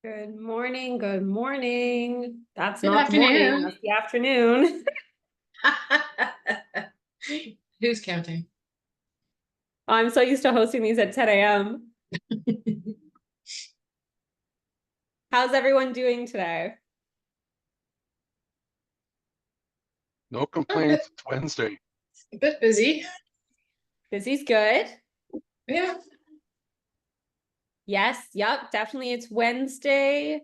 Good morning. Good morning. That's Good not the morning, afternoon. that's the afternoon. Who's counting? I'm so used to hosting these at 10 a.m. How's everyone doing today? No A bit, complaints. It's Wednesday. a bit busy. Busy's good. Yeah. Yes, yep, definitely. It's Wednesday,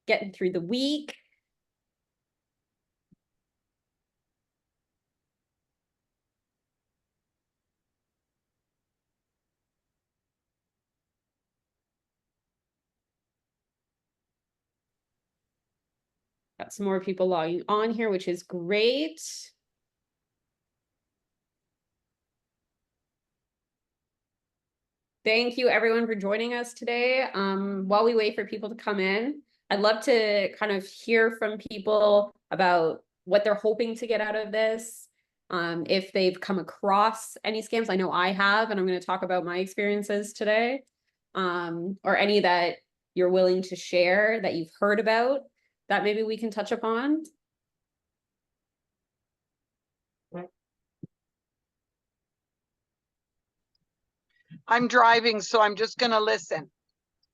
getting through the week. Got some more people logging on here, which is great. Thank you everyone for joining us today. While we wait for people to come in, I'd love to kind of hear from people about what they're hoping to get out of this. If they've come across any scams, I know I have, and I'm going to talk about my experiences today. Or any that you're willing to share that you've heard about that maybe we can touch upon. I'm driving, so I'm just going to listen.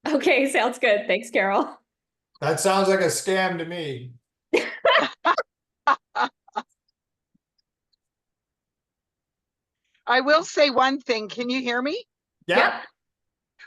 Okay, sounds good. Thanks, Carol. That sounds like a scam to me. I will say one thing. Can you hear me? Yeah. Yep.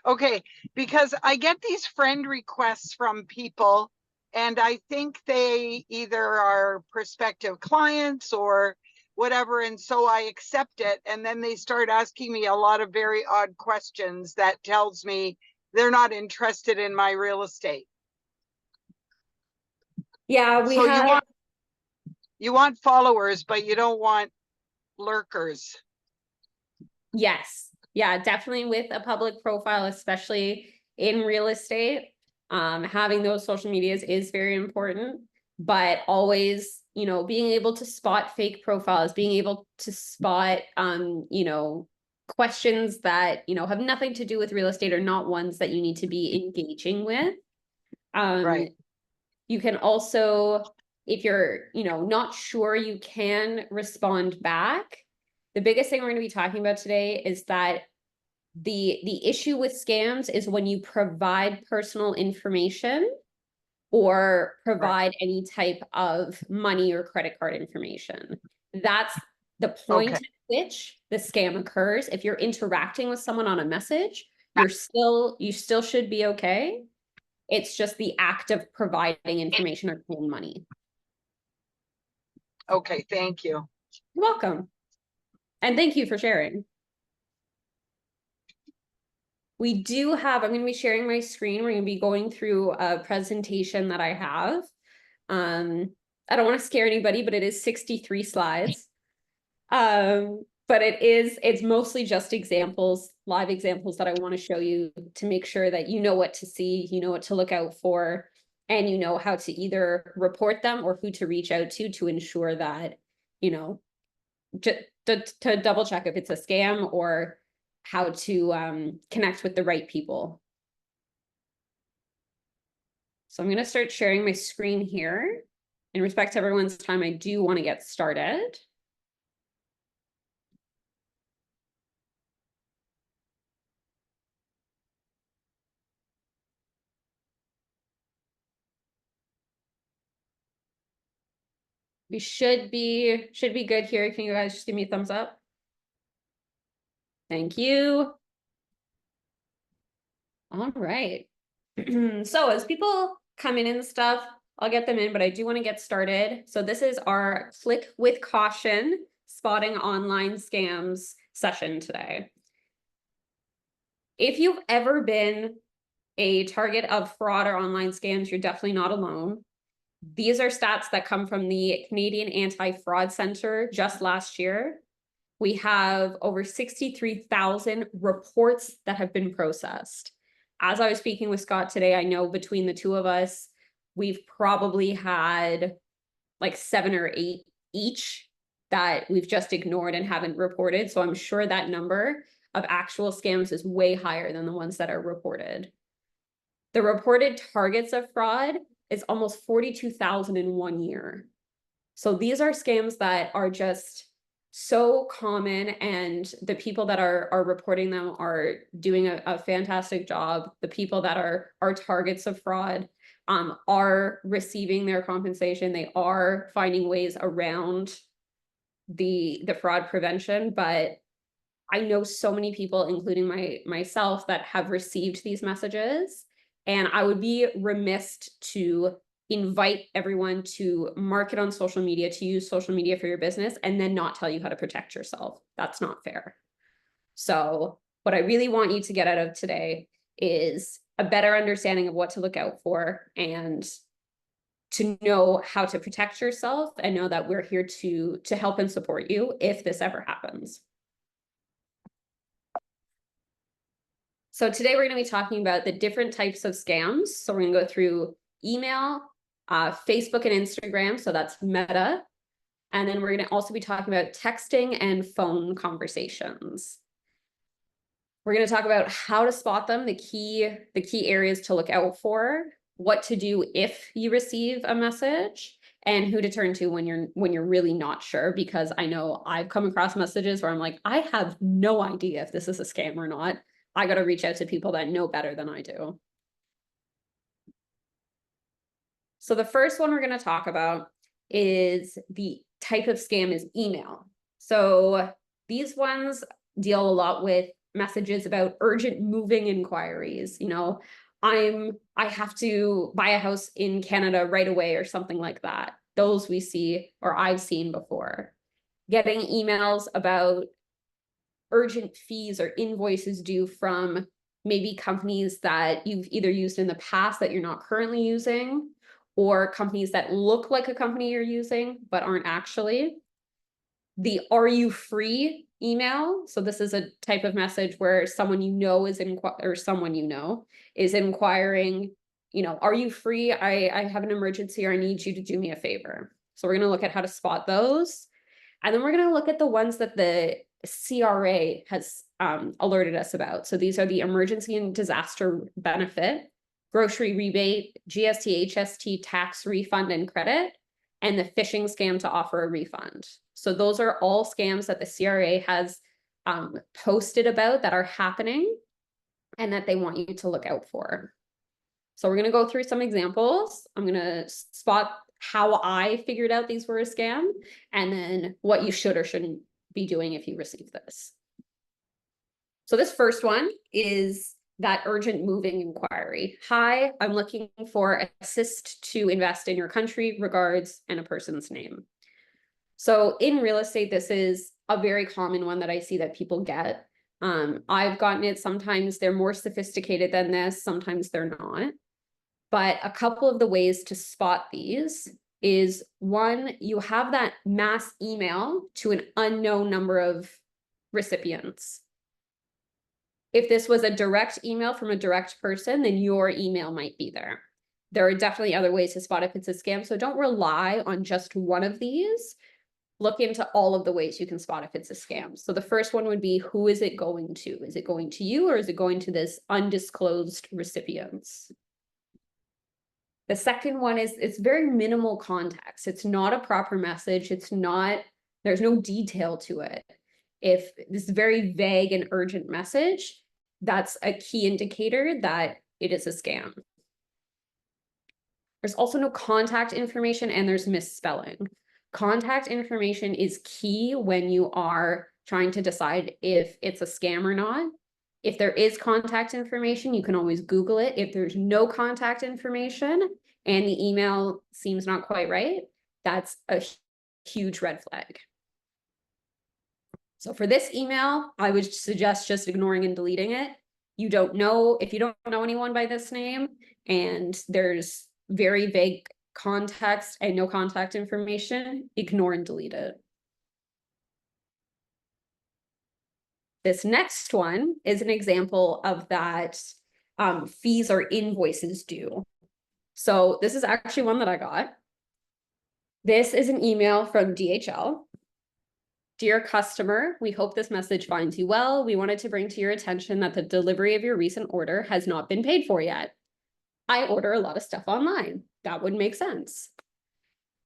Okay, because I get these friend requests from people, and I think they either are prospective clients or whatever, and so I accept it, and then they start asking me a lot of very odd questions that tells me they're not interested in my real estate. Yeah, we So have. you want followers, but you don't want lurkers. Yes. Yeah, definitely with a public profile, especially in real estate. Having those social medias is very important, but always, being able to spot fake profiles, being able to spot, questions that, have nothing to do with real estate or not ones that you need to be engaging with. Right. You can also, if you're, not sure, you can respond back. The biggest thing we're going to be talking about today is that the issue with scams is when you provide personal information or provide any type of money or credit card information. That's the point at which the scam occurs. If you're interacting with someone on a message, you still should be okay. It's just the act of providing information or paying money. Okay, thank you. You're welcome. And thank you for sharing. We do have, I'm going to be sharing my screen. We're going to be going through a presentation that I have. I don't want to scare anybody, but it is 63 slides. But it's mostly just examples, live examples that I want to show you to make sure that you know what to see, you know what to look out for, and you know how to either report them or who to reach out to ensure that, to double check if it's a scam or how to connect with the right people. So I'm going to start sharing my screen here. In respect to everyone's time, I do want to get started. We should be good here. Can you guys just give me a thumbs up? Thank you. All right. So as people come in and stuff, I'll get them in, but I do want to get started. So this is our Click with Caution Spotting Online Scams session today. If you've ever been a target of fraud or online scams, you're definitely not alone. These are stats that come from the Canadian Anti-Fraud Center just last year. We have over 63,000 reports that have been processed. As I was speaking with Scott today, I know between the two of us, we've probably had like 7 or 8 each that we've just ignored and haven't reported. So I'm sure that number of actual scams is way higher than the ones that are reported. The reported targets of fraud is almost 42,000 in 1 year. So these are scams that are just so common, and the people that are reporting them are doing a fantastic job. The people that are targets of fraud are receiving their compensation. They are finding ways around the fraud prevention, but I know so many people, including myself, that have received these messages, and I would be remiss to invite everyone to market on social media, to use social media for your business, and then not tell you how to protect yourself. That's not fair. So what I really want you to get out of today is a better understanding of what to look out for, and to know how to protect yourself, and know that we're here to help and support you if this ever happens. So today we're going to be talking about the different types of scams. So we're going to go through email, Facebook and Instagram. So that's Meta. And then we're going to also be talking about texting and phone conversations. We're going to talk about how to spot them, the key areas to look out for, what to do if you receive a message, and who to turn to when you're really not sure, because I know I've come across messages where I'm like, I have no idea if this is a scam or not. I got to reach out to people that know better than I do. So the first one we're going to talk about is the type of scam is email. So these ones deal a lot with messages about urgent moving inquiries. You know, I have to buy a house in Canada right away, or something like that. Those we see, or I've seen before. Getting emails about urgent fees or invoices due from maybe companies that you've either used in the past that you're not currently using, or companies that look like a company you're using but aren't actually. The "are you free" email. So this is a type of message where someone you know is inquiring, you know, "Are you free? I have an emergency, or I need you to do me a favor." So we're going to look at how to spot those. And then we're going to look at the ones that the CRA has alerted us about. So these are the emergency and disaster benefit, grocery rebate, GST, HST, tax refund and credit, and the phishing scam to offer a refund. So those are all scams that the CRA has posted about that are happening and that they want you to look out for. So we're going to go through some examples. I'm going to spot how I figured out these were a scam, and then what you should or shouldn't be doing if you receive this. So this first one is that urgent moving inquiry. "Hi, I'm looking for assist to invest in your country. Regards," and a person's name. So in real estate, this is a very common one that I see that people get. I've gotten it. Sometimes they're more sophisticated than this, sometimes they're not. But a couple of the ways to spot these is, one, you have that mass email to an unknown number of recipients. If this was a direct email from a direct person, then your email might be there. There are definitely other ways to spot if it's a scam, so don't rely on just one of these. Look into all of the ways you can spot if it's a scam. So the first one would be, who is it going to? Is it going to you, or is it going to this undisclosed recipients? The second one is, it's very minimal context. It's not a proper message. There's no detail to it. If this is very vague and urgent message, that's a key indicator that it is a scam. There's also no contact information, and there's misspelling. Contact information is key when you are trying to decide if it's a scam or not. If there is contact information, you can always Google it. If there's no contact information and the email seems not quite right, that's a huge red flag. So for this email, I would suggest just ignoring and deleting it. If you don't know anyone by this name, and there's very vague context and no contact information, ignore and delete it. This next one is an example of that fees or invoices due. So this is actually one that I got. This is an email from DHL. "Dear customer, we hope this message finds you well. We wanted to bring to your attention that the delivery of your recent order has not been paid for yet. I order a lot of stuff online. That would make sense.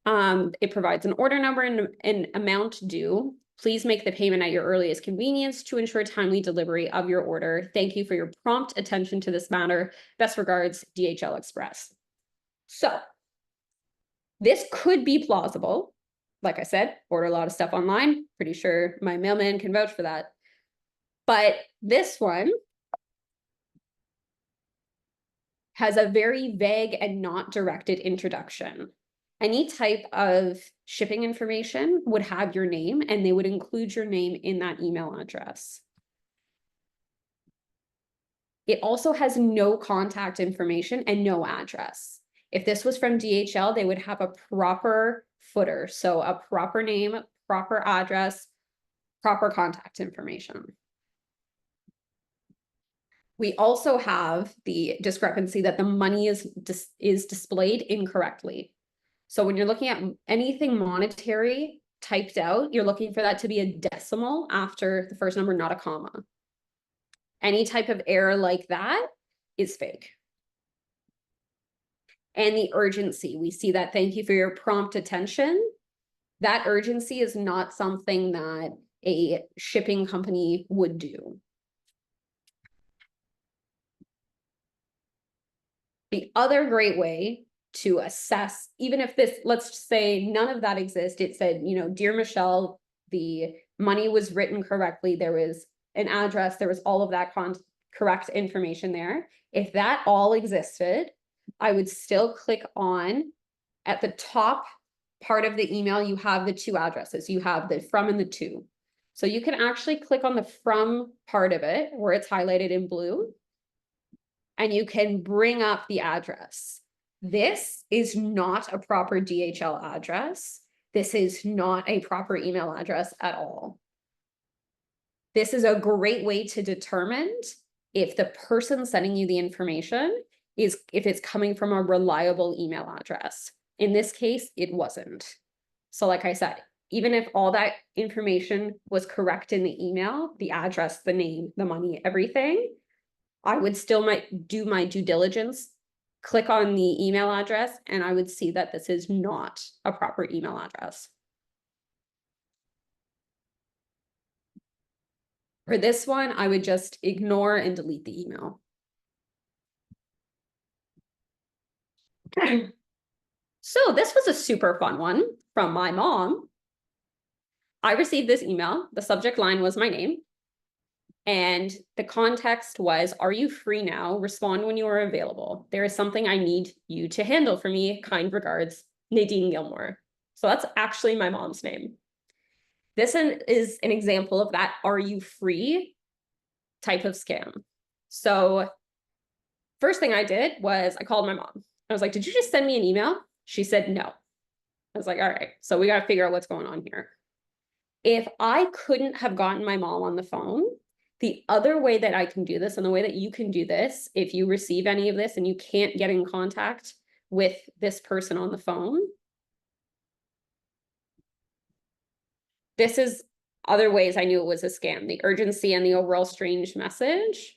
It provides an order number and an amount due. Please make the payment at your earliest convenience to ensure timely delivery of your order. Thank you for your prompt attention to this matter. Best regards, DHL Express. So this could be plausible. Like I said, order a lot of stuff online. Pretty sure my mailman can vouch for that. But this one has a very vague and not directed introduction. Any type of shipping information would have your name, and they would include your name in that email address. It also has no contact information and no address. If this was from DHL, they would have a proper footer. So a proper name, proper address, proper contact information. We also have the discrepancy that the money is displayed incorrectly. So when you're looking at anything monetary typed out, you're looking for that to be a decimal after the first number, not a comma. Any type of error like that is fake. And the urgency, we see that thank you for your prompt attention. That urgency is not something that a shipping company would do. The other great way to assess, even if this, let's say none of that exists, it said, you know, dear Michelle, the money was written correctly, there was an address, there was all of that correct information there. If that all existed, I would still click on, at the top part of the email, you have the two addresses, you have the from and the to. So you can actually click on the from part of it where it's highlighted in blue, and you can bring up the address. This is not a proper DHL address. This is not a proper email address at all. This is a great way to determine if the person sending you the information is, if it's coming from a reliable email address. In this case, it wasn't. So like I said, even if all that information was correct in the email, the address, the name, the money, everything, I would still do my due diligence, click on the email address, and I would see that this is not a proper email address. For this one, I would just ignore and delete the email. So this was a super fun one from my mom. I received this email. The subject line was my name. And the context was, are you free now? Respond when you are available. There is something I need you to handle for me. Kind regards, Nadine Gilmore. So that's actually my mom's name. This is an example of that are you free type of scam. So first thing I did was I called my mom. I was like, did you just send me an email? She said no. I was like, all right, so we got to figure out what's going on here. If I couldn't have gotten my mom on the phone, the other way that I can do this, and the way that you can do this, if you receive any of this and you can't get in contact with this person on the phone, this is other ways I knew it was a scam, the urgency and the overall strange message.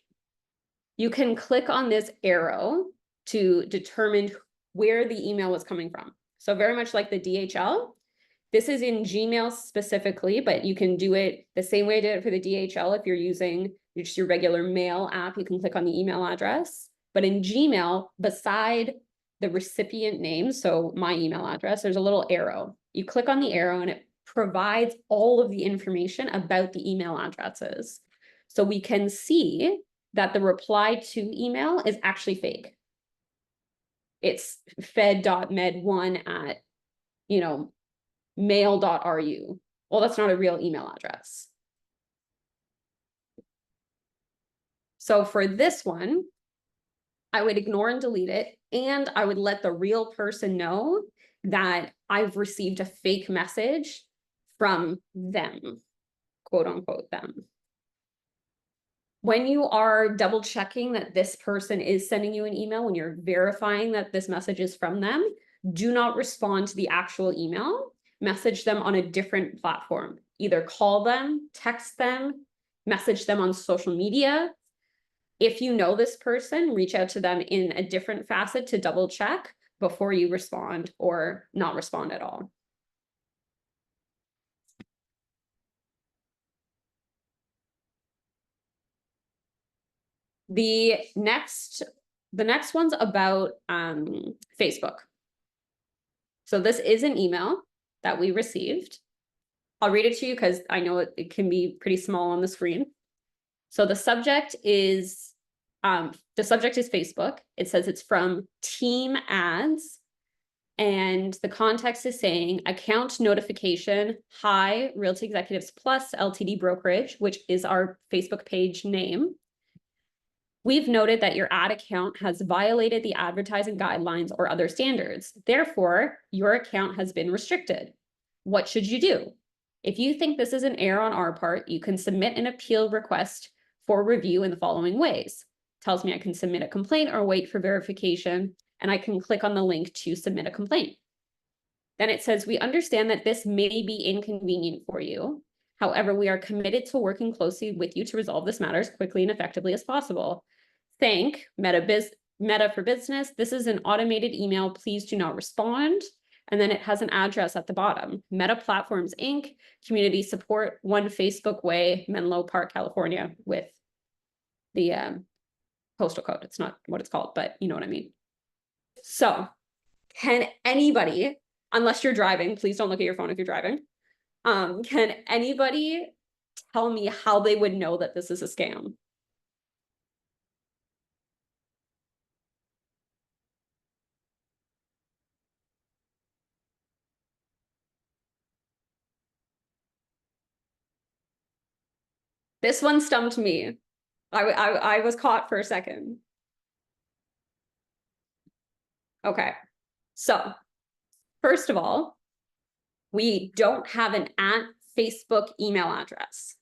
You can click on this arrow to determine where the email was coming from. So very much like the DHL, this is in Gmail specifically, but you can do it the same way I did it for the DHL. If you're using just your regular mail app, you can click on the email address. But in Gmail, beside the recipient name, so my email address, there's a little arrow. You click on the arrow and it provides all of the information about the email addresses. So we can see that the reply to email is actually fake. It's fed.med1 at, you know, mail.ru. Well, that's not a real email address. So for this one, I would ignore and delete it, and I would let the real person know that I've received a fake message from them, quote unquote them. When you are double checking that this person is sending you an email, when you're verifying that this message is from them, do not respond to the actual email. Message them on a different platform. Either call them, text them, message them on social media. If you know this person, reach out to them in a different facet to double check before you respond or not respond at all. The next one's about Facebook. So this is an email that we received. I'll read it to you because I know it can be pretty small on the screen. So the subject is Facebook. It says it's from Team Ads. And the context is saying account notification, hi, Realty Executives Plus LTD Brokerage, which is our Facebook page name. We've noted that your ad account has violated the advertising guidelines or other standards. Therefore, your account has been restricted. What should you do? If you think this is an error on our part, you can submit an appeal request for review in the following ways. Tells me I can submit a complaint or wait for verification, and I can click on the link to submit a complaint. Then it says, we understand that this may be inconvenient for you. However, we are committed to working closely with you to resolve this matter as quickly and effectively as possible. Thank Meta for Business. This is an automated email. Please do not respond. And then it has an address at the bottom. Meta Platforms, Inc., Community Support, 1 Facebook Way, Menlo Park, California, with the postal code. It's not what it's called, but you know what I mean. So can anybody, unless you're driving, please don't look at your phone if you're driving. Can anybody tell me how they would know that this is a scam? This one stumped me. I was caught for a second. Okay, so first of all, we don't have an @Facebook email address.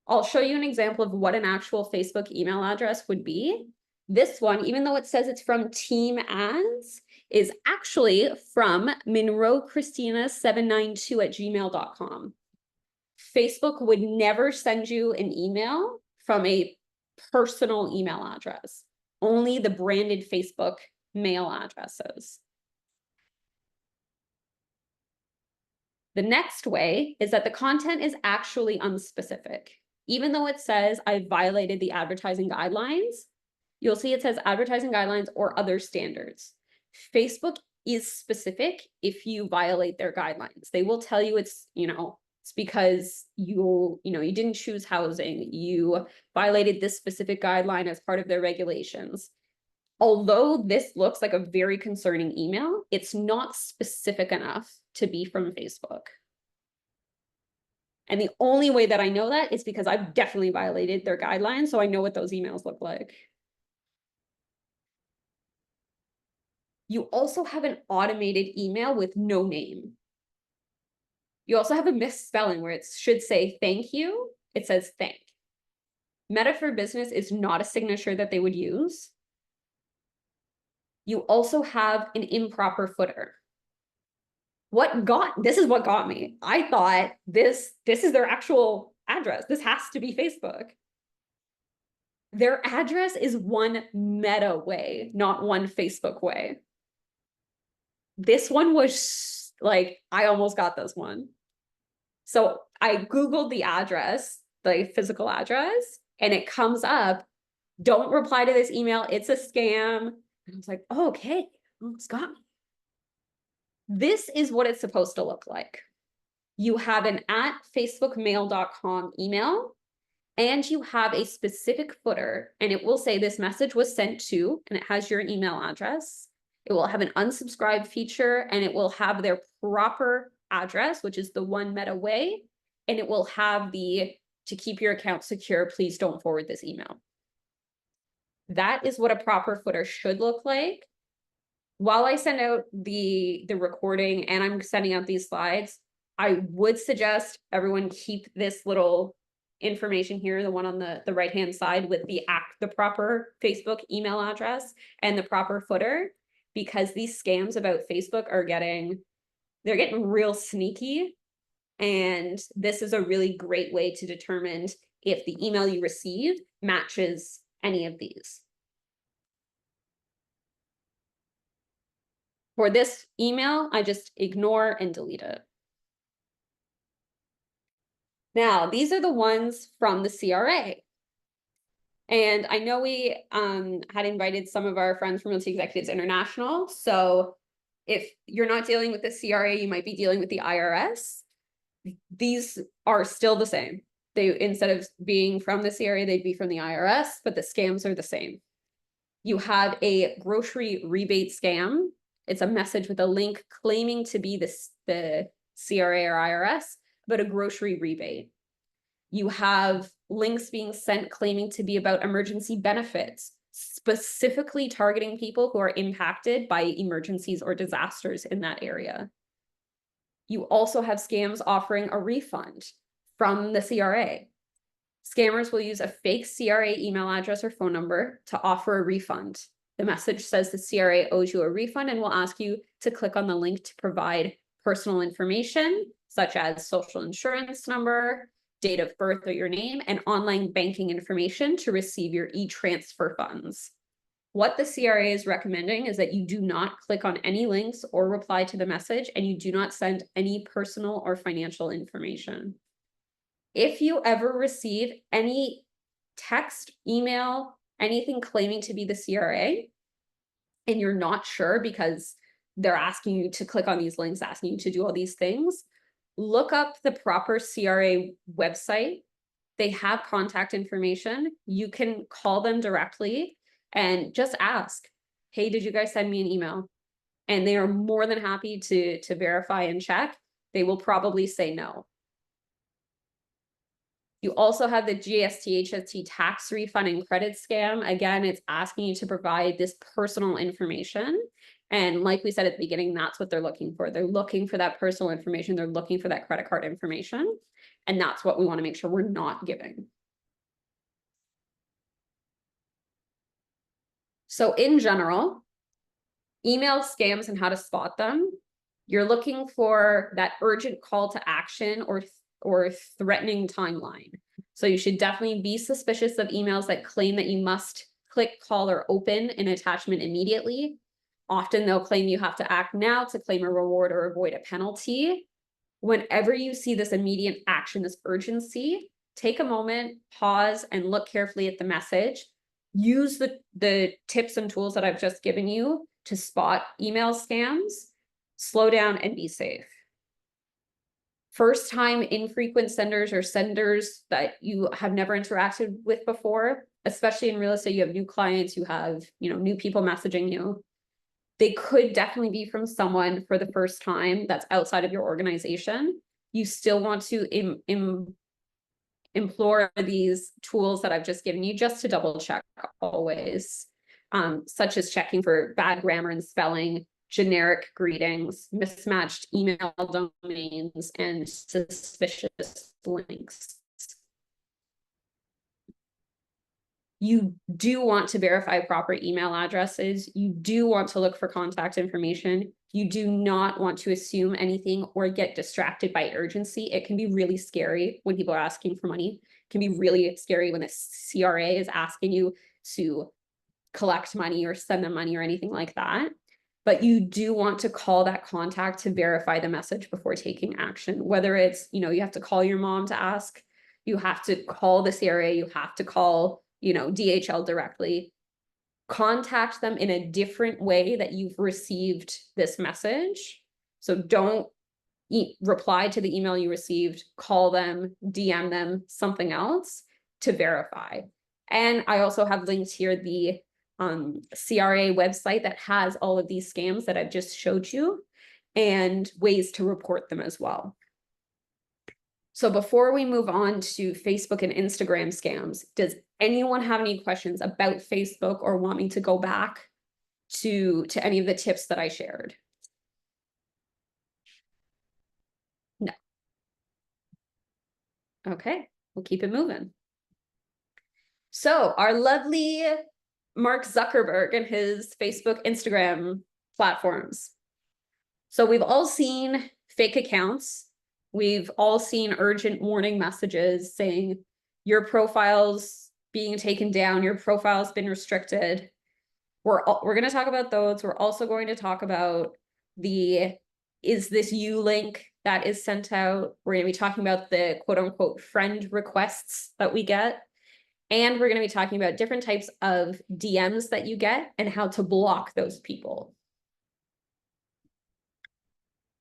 I'll show you an example of what an actual Facebook email address would be. This one, even though it says it's from Team Ads, is actually from monroechristina792@gmail.com. Facebook would never send you an email from a personal email address, only the branded Facebook mail addresses. The next way is that the content is actually unspecific. Even though it says I violated the advertising guidelines, you'll see it says advertising guidelines or other standards. Facebook is specific if you violate their guidelines. They will tell you it's, it's because you didn't choose housing, you violated this specific guideline as part of their regulations. Although this looks like a very concerning email, it's not specific enough to be from Facebook. And the only way that I know that is because I've definitely violated their guidelines, so I know what those emails look like. You also have an automated email with no name. You also have a misspelling where it should say thank you. It says thank. Meta for Business is not a signature that they would use. You also have an improper footer. This is what got me. I thought this is their actual address. This has to be Facebook. Their address is 1 Meta way, not 1 Facebook way. This one was like, I almost got this one. So I Googled the address, the physical address, and it comes up, don't reply to this email, it's a scam. And I was like, oh, okay, almost got me. This is what it's supposed to look like. You have an @facebookmail.com email, and you have a specific footer, and it will say this message was sent to, and it has your email address. It will have an unsubscribe feature, and it will have their proper address, which is the 1 Meta way, and it will have the to keep your account secure, please don't forward this email. That is what a proper footer should look like. While I send out the recording and I'm sending out these slides, I would suggest everyone keep this little information here, the one on the right-hand side with the proper Facebook email address and the proper footer, because these scams about Facebook they're getting real sneaky. And this is a really great way to determine if the email you receive matches any of these. For this email, I just ignore and delete it. Now, these are the ones from the CRA. And I know we had invited some of our friends from Realty Executives International. So if you're not dealing with the CRA, you might be dealing with the IRS. These are still the same. They, instead of being from the CRA, they'd be from the IRS, but the scams are the same. You have a grocery rebate scam. It's a message with a link claiming to be the CRA or IRS, but a grocery rebate. You have links being sent claiming to be about emergency benefits, specifically targeting people who are impacted by emergencies or disasters in that area. You also have scams offering a refund from the CRA. Scammers will use a fake CRA email address or phone number to offer a refund. The message says the CRA owes you a refund and will ask you to click on the link to provide personal information, such as social insurance number, date of birth or your name, and online banking information to receive your e-transfer funds. What the CRA is recommending is that you do not click on any links or reply to the message, and you do not send any personal or financial information. If you ever receive any text, email, anything claiming to be the CRA, and you're not sure because they're asking you to click on these links, asking you to do all these things, look up the proper CRA website. They have contact information. You can call them directly and just ask, hey, did you guys send me an email? And they are more than happy to verify and check. They will probably say no. You also have the GST, HST tax refund and credit scam. Again, it's asking you to provide this personal information. And like we said at the beginning, that's what they're looking for. They're looking for that personal information. They're looking for that credit card information. And that's what we want to make sure we're not giving. So in general, email scams and how to spot them. You're looking for that urgent call to action or threatening timeline. So you should definitely be suspicious of emails that claim that you must click, call, or open an attachment immediately. Often they'll claim you have to act now to claim a reward or avoid a penalty. Whenever you see this immediate action, this urgency, take a moment, pause, and look carefully at the message. Use the tips and tools that I've just given you to spot email scams. Slow down and be safe. First time infrequent senders or senders that you have never interacted with before, especially in real estate, you have new clients, you have, new people messaging you. They could definitely be from someone for the first time that's outside of your organization. You still want to implore these tools that I've just given you just to double check always, such as checking for bad grammar and spelling, generic greetings, mismatched email domains, and suspicious links. You do want to verify proper email addresses. You do want to look for contact information. You do not want to assume anything or get distracted by urgency. It can be really scary when people are asking for money. It can be really scary when a CRA is asking you to collect money or send them money or anything like that. But you do want to call that contact to verify the message before taking action. Whether it's, you have to call your mom to ask, you have to call the CRA, you have to call, DHL directly. Contact them in a different way that you've received this message. So don't reply to the email you received, call them, DM them, something else to verify. And I also have linked here the CRA website that has all of these scams that I've just showed you and ways to report them as well. So before we move on to Facebook and Instagram scams, does anyone have any questions about Facebook or want me to go back to any of the tips that I shared? No. Okay, we'll keep it moving. So our lovely Mark Zuckerberg and his Facebook, Instagram platforms. So we've all seen fake accounts. We've all seen urgent warning messages saying your profile's being taken down, your profile's been restricted. We're going to talk about those. We're also going to talk about the is this you link that is sent out. We're going to be talking about the quote unquote friend requests that we get. And we're going to be talking about different types of DMs that you get and how to block those people.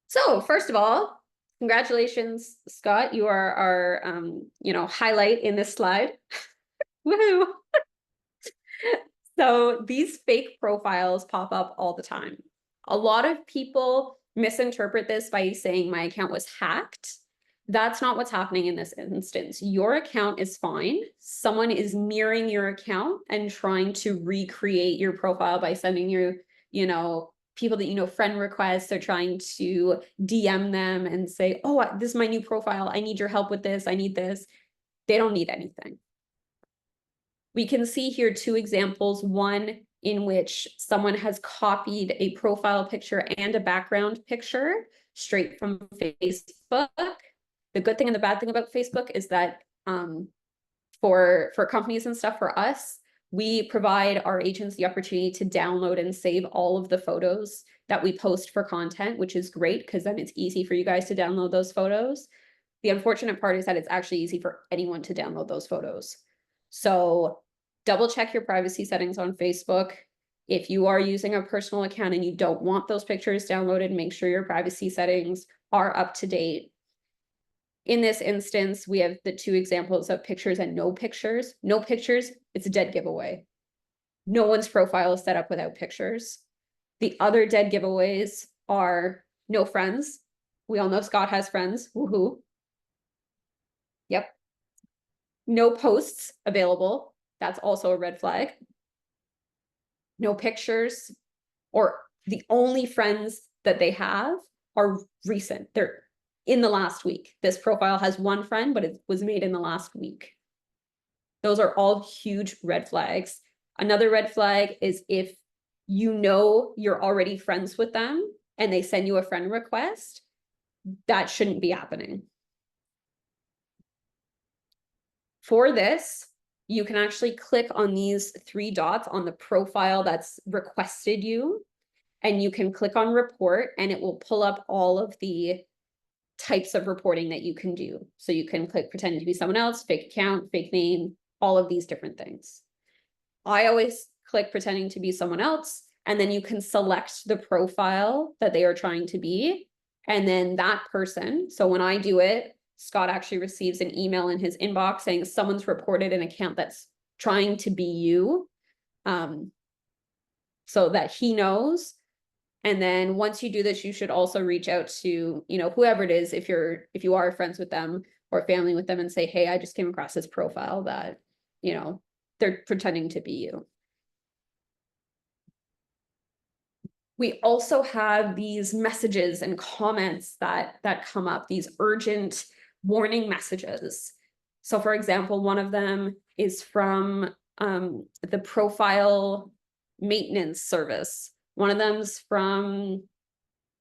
So first of all, congratulations, Scott. You are our, highlight in this slide. Woohoo! So these fake profiles pop up all the time. A lot of people misinterpret this by saying my account was hacked. That's not what's happening in this instance. Your account is fine. Someone is mirroring your account and trying to recreate your profile by sending you, people that friend requests. They're trying to DM them and say, oh, this is my new profile. I need your help with this. I need this. They don't need anything. We can see here two examples, one in which someone has copied a profile picture and a background picture straight from Facebook. The good thing and the bad thing about Facebook is that for companies and stuff, for us, we provide our agents the opportunity to download and save all of the photos that we post for content, which is great because then it's easy for you guys to download those photos. The unfortunate part is that it's actually easy for anyone to download those photos. So double check your privacy settings on Facebook. If you are using a personal account and you don't want those pictures downloaded, make sure your privacy settings are up to date. In this instance, we have the two examples of pictures and no pictures. No pictures, it's a dead giveaway. No one's profile is set up without pictures. The other dead giveaways are no friends. We all know Scott has friends. Woohoo. Yep. No posts available. That's also a red flag. No pictures, or the only friends that they have are recent. They're in the last week. This profile has one friend, but it was made in the last week. Those are all huge red flags. Another red flag is if you're already friends with them and they send you a friend request, that shouldn't be happening. For this, you can actually click on these three dots on the profile that's requested you, and you can click on report and it will pull up all of the types of reporting that you can do. So you can click pretending to be someone else, fake account, fake name, all of these different things. I always click pretending to be someone else, and then you can select the profile that they are trying to be. And then that person, so when I do it, Scott actually receives an email in his inbox saying someone's reported an account that's trying to be you, so that he knows. And then once you do this, you should also reach out to, whoever it is, if you are friends with them or family with them, and say, hey, I just came across this profile that, they're pretending to be you. We also have these messages and comments that come up, these urgent warning messages. So for example, one of them is from the profile maintenance service. One of them's from,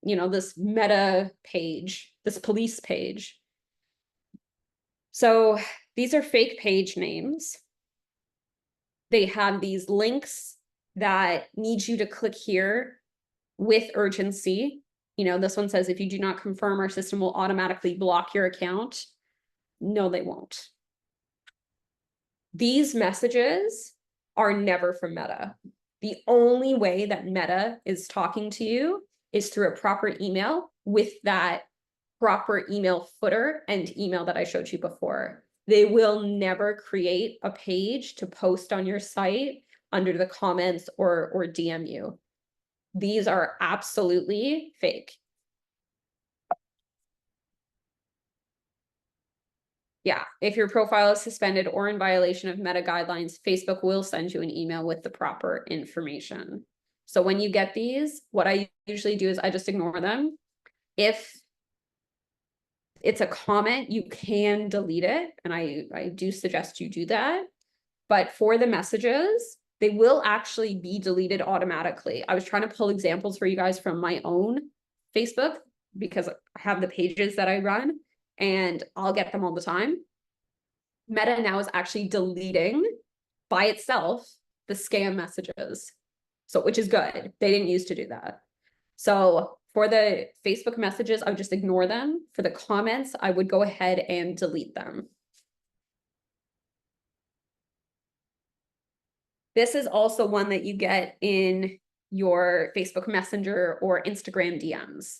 this Meta page, this police page. So these are fake page names. They have these links that need you to click here with urgency. This one says, if you do not confirm, our system will automatically block your account. No, they won't. These messages are never from Meta. The only way that Meta is talking to you is through a proper email with that proper email footer and email that I showed you before. They will never create a page to post on your site under the comments or DM you. These are absolutely fake. Yeah, if your profile is suspended or in violation of Meta guidelines, Facebook will send you an email with the proper information. So when you get these, what I usually do is I just ignore them. If it's a comment, you can delete it, and I do suggest you do that. But for the messages, they will actually be deleted automatically. I was trying to pull examples for you guys from my own Facebook because I have the pages that I run, and I'll get them all the time. Meta now is actually deleting by itself the scam messages. So, which is good. They didn't used to do that. So for the Facebook messages, I would just ignore them. For the comments, I would go ahead and delete them. This is also one that you get in your Facebook Messenger or Instagram DMs.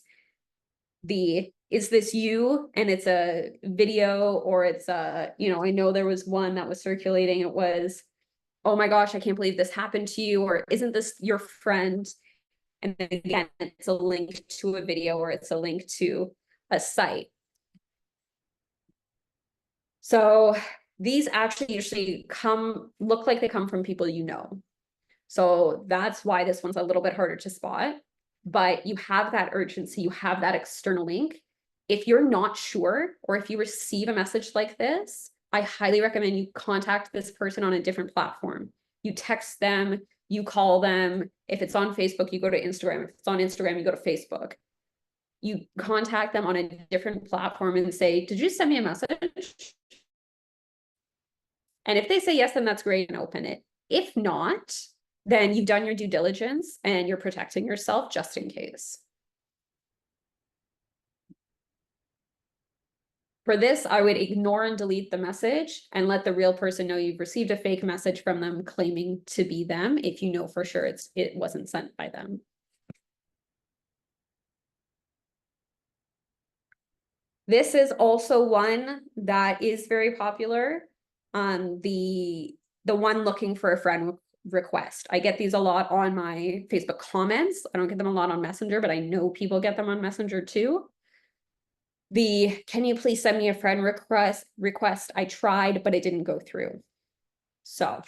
Is this you? And it's a video, or it's a, I know there was one that was circulating. It was, oh my gosh, I can't believe this happened to you. Or isn't this your friend? And then again, it's a link to a video, or it's a link to a site. So these actually usually look like they come from people you know. So that's why this one's a little bit harder to spot, but you have that urgency, you have that external link. If you're not sure, or if you receive a message like this, I highly recommend you contact this person on a different platform. You text them, you call them. If it's on Facebook, you go to Instagram. If it's on Instagram, you go to Facebook. You contact them on a different platform and say, did you send me a message? And if they say yes, then that's great, and open it. If not, then you've done your due diligence and you're protecting yourself just in case. For this, I would ignore and delete the message and let the real person know you've received a fake message from them claiming to be them, if you know for sure it wasn't sent by them. This is also one that is very popular. The one looking for a friend request. I get these a lot on my Facebook comments. I don't get them a lot on Messenger, but I know people get them on Messenger too. Can you please send me a friend request? I tried, but it didn't go through. So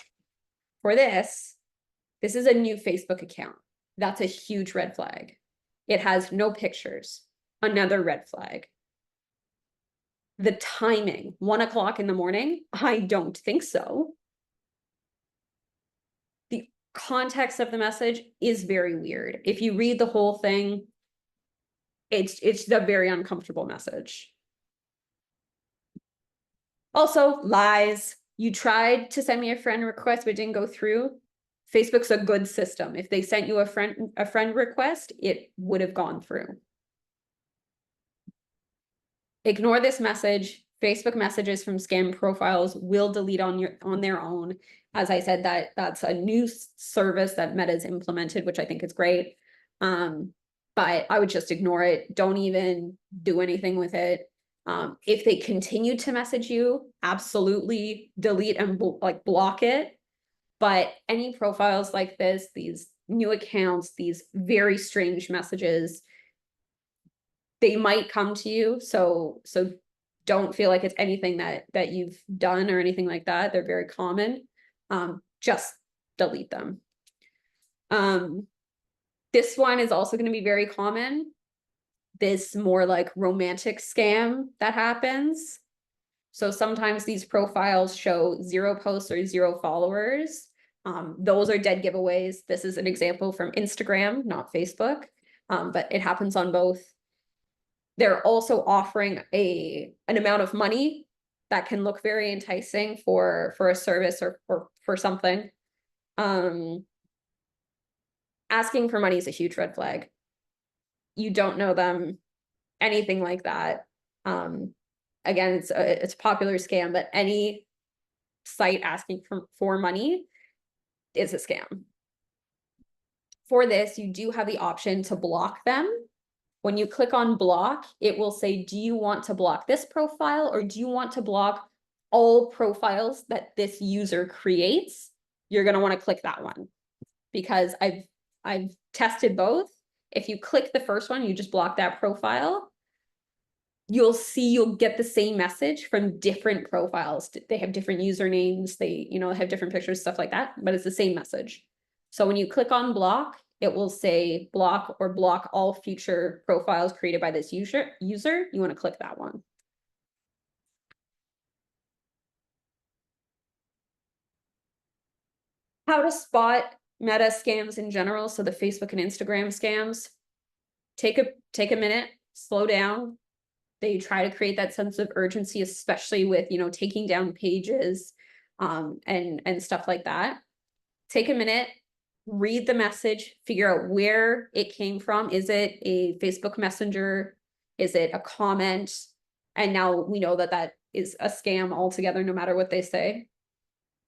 for this is a new Facebook account. That's a huge red flag. It has no pictures. Another red flag. The timing, 1 o'clock in the morning, I don't think so. The context of the message is very weird. If you read the whole thing, it's a very uncomfortable message. Also, lies. You tried to send me a friend request, but it didn't go through. Facebook's a good system. If they sent you a friend request, it would have gone through. Ignore this message. Facebook messages from scam profiles will delete on their own. As I said, that's a new service that Meta's implemented, which I think is great. But I would just ignore it. Don't even do anything with it. If they continue to message you, absolutely delete and block it. But any profiles like this, these new accounts, these very strange messages, they might come to you. So don't feel like it's anything that you've done or anything like that. They're very common. Just delete them. This one is also going to be very common. This more like romantic scam that happens. So sometimes these profiles show 0 posts or 0 followers. Those are dead giveaways. This is an example from Instagram, not Facebook, but it happens on both. They're also offering an amount of money that can look very enticing for a service or for something. Asking for money is a huge red flag. You don't know them, anything like that. Again, it's a popular scam, but any site asking for money is a scam. For this, you do have the option to block them. When you click on block, it will say, do you want to block this profile, or do you want to block all profiles that this user creates? You're going to want to click that one, because I've tested both. If you click the first one, you just block that profile, you'll get the same message from different profiles. They have different usernames, they have different pictures, stuff like that, but it's the same message. So when you click on block, it will say block or block all future profiles created by this user. You want to click that one. How to spot meta scams in general. So the Facebook and Instagram scams, take a minute, slow down. They try to create that sense of urgency, especially with, taking down pages. and stuff like that. Take a minute, read the message, figure out where it came from. Is it a Facebook Messenger? Is it a comment? And now we know that that is a scam altogether, no matter what they say.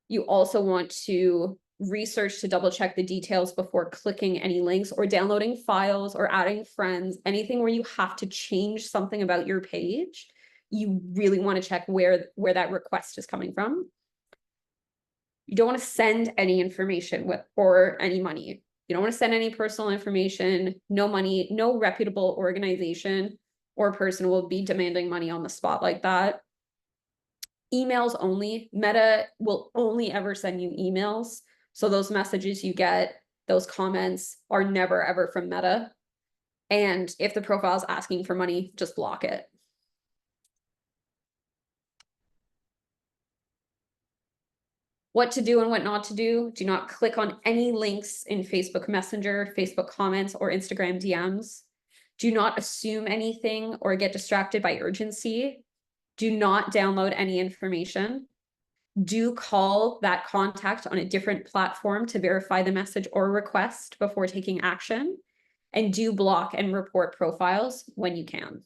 You also want to research to double check the details before clicking any links or downloading files or adding friends, anything where you have to change something about your page. You really want to check where that request is coming from. You don't want to send any information or any money. You don't want to send any personal information, no money, no reputable organization or person will be demanding money on the spot like that. Emails only. Meta will only ever send you emails. So those messages you get, those comments are never ever from Meta. And if the profile is asking for money, just block it. What to do and what not to do. Do not click on any links in Facebook Messenger, Facebook comments, or Instagram DMs. Do not assume anything or get distracted by urgency. Do not download any information. Do call that contact on a different platform to verify the message or request before taking action. And do block and report profiles when you can.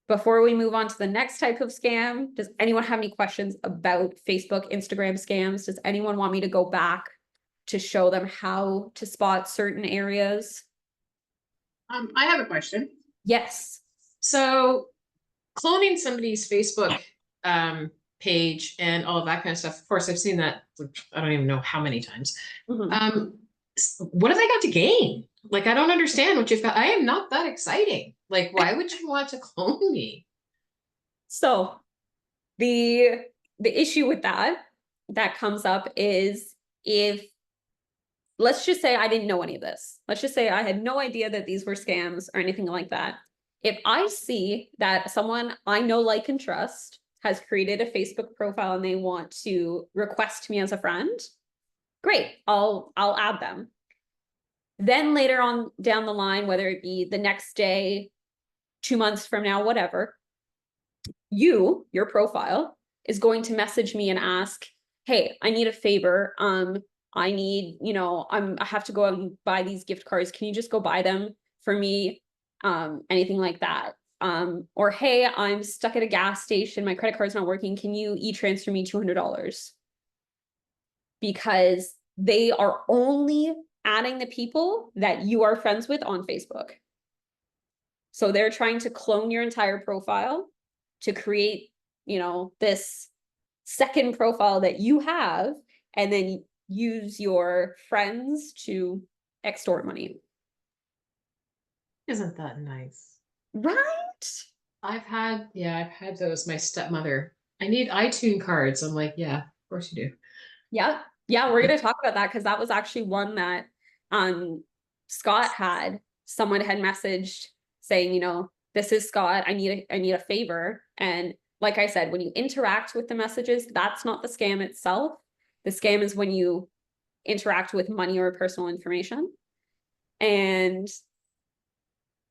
Before we move on to the next type of scam, does anyone have any questions about Facebook, Instagram scams? Does anyone want me to go back to show them how to spot certain areas? I have a question. Yes. So cloning somebody's Facebook page and all of that kind of stuff. Of course, I've seen that. I don't even know how many times. Mhm. What have they got to gain? Like, I don't understand what you've got. I am not that exciting. Like, why would you want to clone me? So the issue with that comes up is if, let's just say I didn't know any of this. Let's just say I had no idea that these were scams or anything like that. If I see that someone I know, like, and trust has created a Facebook profile and they want to request me as a friend, great, I'll add them. Then later on down the line, whether it be the next day, 2 months from now, whatever, your profile is going to message me and ask, hey, I need a favor. I need, I have to go out and buy these gift cards. Can you just go buy them for me? Anything like that. Or hey, I'm stuck at a gas station. My credit card's not working. Can you e-transfer me $200? Because they are only adding the people that you are friends with on Facebook. So they're trying to clone your entire profile to create, this second profile that you have, and then use your friends to extort money. Isn't that nice? Right? I've had those. My stepmother. I need iTunes cards. I'm like, yeah, of course you do. Yeah. Yeah, we're gonna talk about that because that was actually one that Scott had. Someone had messaged saying, this is Scott, I need a favor. And like I said, when you interact with the messages, that's not the scam itself. The scam is when you interact with money or personal information. And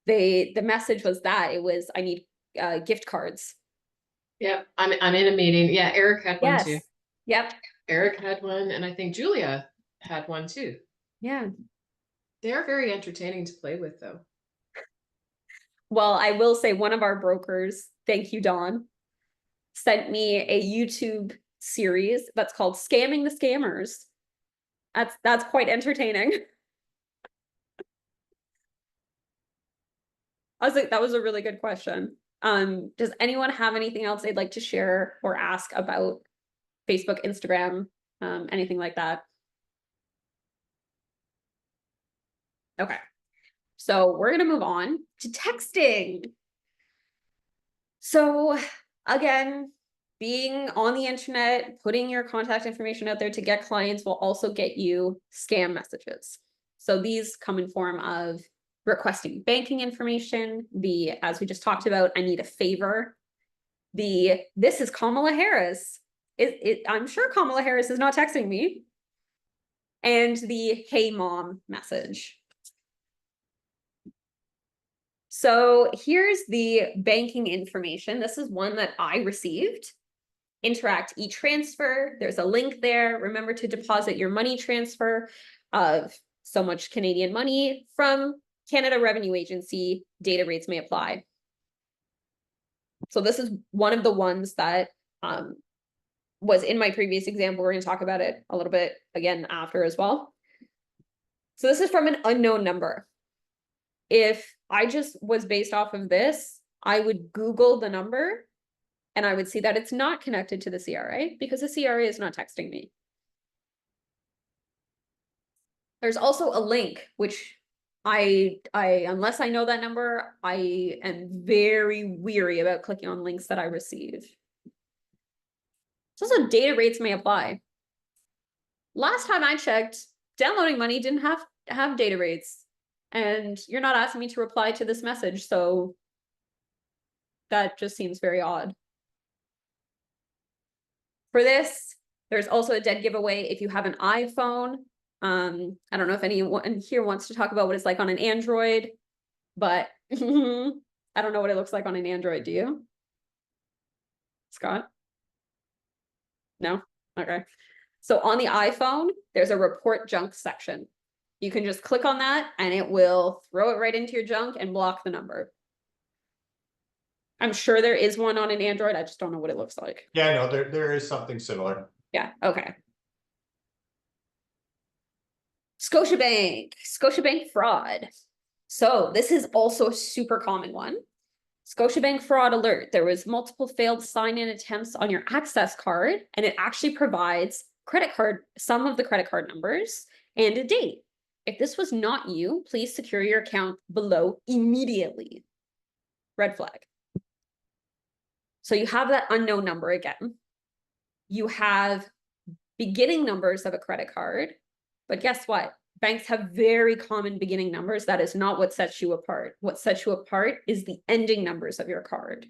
the message was that it was, I need gift cards. Yep, I'm in a meeting. Yeah, Eric had one too. Yep. Eric had one, and I think Julia had one too. Yeah. They're very entertaining to play with, though. Well, I will say one of our brokers, thank you, Dawn, sent me a YouTube series that's called Scamming the Scammers. That's quite entertaining. I was like, that was a really good question. Does anyone have anything else they'd like to share or ask about Facebook, Instagram, anything like that? Okay. So we're gonna move on to texting. So again, being on the internet, putting your contact information out there to get clients will also get you scam messages. So these come in form of requesting banking information, as we just talked about, I need a favor. This is Kamala Harris. I'm sure Kamala Harris is not texting me. And the hey mom message. So here's the banking information. This is one that I received. Interact e-transfer. There's a link there. Remember to deposit your money transfer of so much Canadian money from Canada Revenue Agency. Data rates may apply. So this is one of the ones that was in my previous example. We're going to talk about it a little bit again after as well. So this is from an unknown number. If I just was based off of this, I would Google the number and I would see that it's not connected to the CRA because the CRA is not texting me. There's also a link, which I unless I know that number, I am very weary about clicking on links that I receive. So also data rates may apply. Last time I checked, downloading money didn't have data rates, and you're not asking me to reply to this message, so that just seems very odd. For this, there's also a dead giveaway if you have an iPhone. I don't know if anyone here wants to talk about what it's like on an Android, but I don't know what it looks like on an Android. Do you, Scott? No? Okay. So on the iPhone, there's a report junk section. You can just click on that and it will throw it right into your junk and block the number. I'm sure there is one on an Android. I just don't know what it looks like. Yeah, no, there is something similar. Yeah, okay. Scotiabank fraud. So this is also a super common one. Scotiabank fraud alert. There was multiple failed sign-in attempts on your access card, and it actually provides some of the credit card numbers and a date. If this was not you, please secure your account below immediately. Red flag. So you have that unknown number again. You have beginning numbers of a credit card, but guess what? Banks have very common beginning numbers. That is not what sets you apart. What sets you apart is the ending numbers of your card.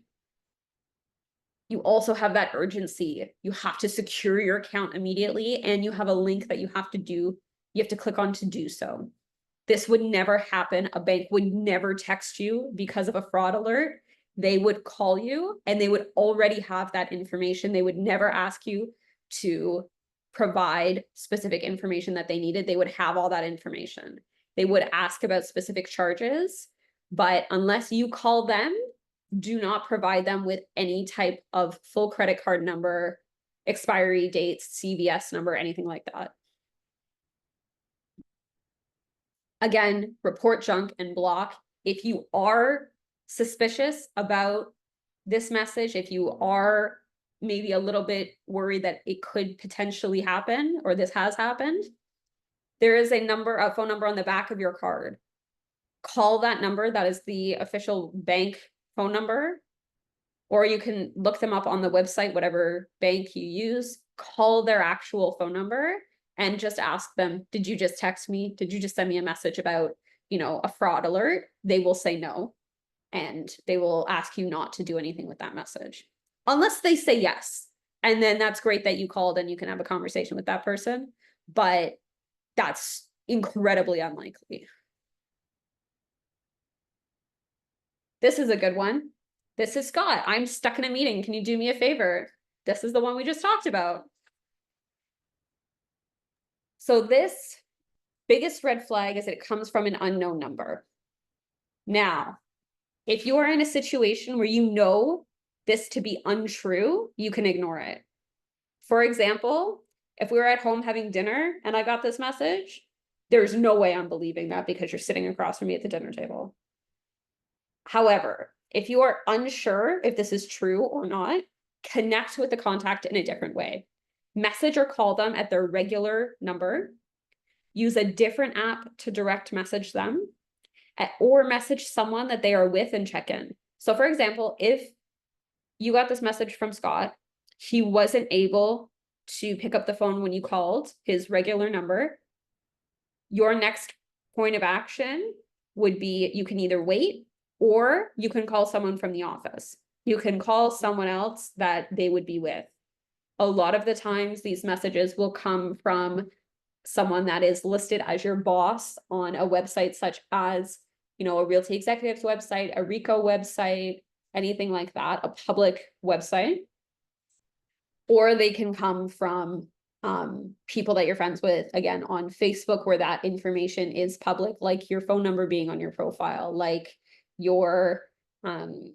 You also have that urgency. You have to secure your account immediately, and you have a link that you have to click on to do so. This would never happen. A bank would never text you because of a fraud alert. They would call you and they would already have that information. They would never ask you to provide specific information that they needed. They would have all that information. They would ask about specific charges, but unless you call them, do not provide them with any type of full credit card number, expiry dates, CVS number, anything like that. Again, report junk and block. If you are suspicious about this message, if you are maybe a little bit worried that it could potentially happen or this has happened, there is a phone number on the back of your card. Call that number. That is the official bank phone number, or you can look them up on the website, whatever bank you use. Call their actual phone number and just ask them, did you just text me? Did you just send me a message about, a fraud alert? They will say no, and they will ask you not to do anything with that message. Unless they say yes. And then that's great that you called and you can have a conversation with that person, but that's incredibly unlikely. This is a good one. This is Scott. I'm stuck in a meeting. Can you do me a favor? This is the one we just talked about. So this biggest red flag is that it comes from an unknown number. Now, if you are in a situation where you know this to be untrue, you can ignore it. For example, if we were at home having dinner and I got this message, there's no way I'm believing that because you're sitting across from me at the dinner table. However, if you are unsure if this is true or not, connect with the contact in a different way. Message or call them at their regular number. Use a different app to direct message them, or message someone that they are with and check in. So for example, if you got this message from Scott, he wasn't able to pick up the phone when you called his regular number, your next point of action would be you can either wait or you can call someone from the office. You can call someone else that they would be with. A lot of the times these messages will come from someone that is listed as your boss on a website such as, a Realty Executive's website, a RICO website, anything like that, a public website. Or they can come from people that you're friends with, again, on Facebook, where that information is public, like your phone number being on your profile, like your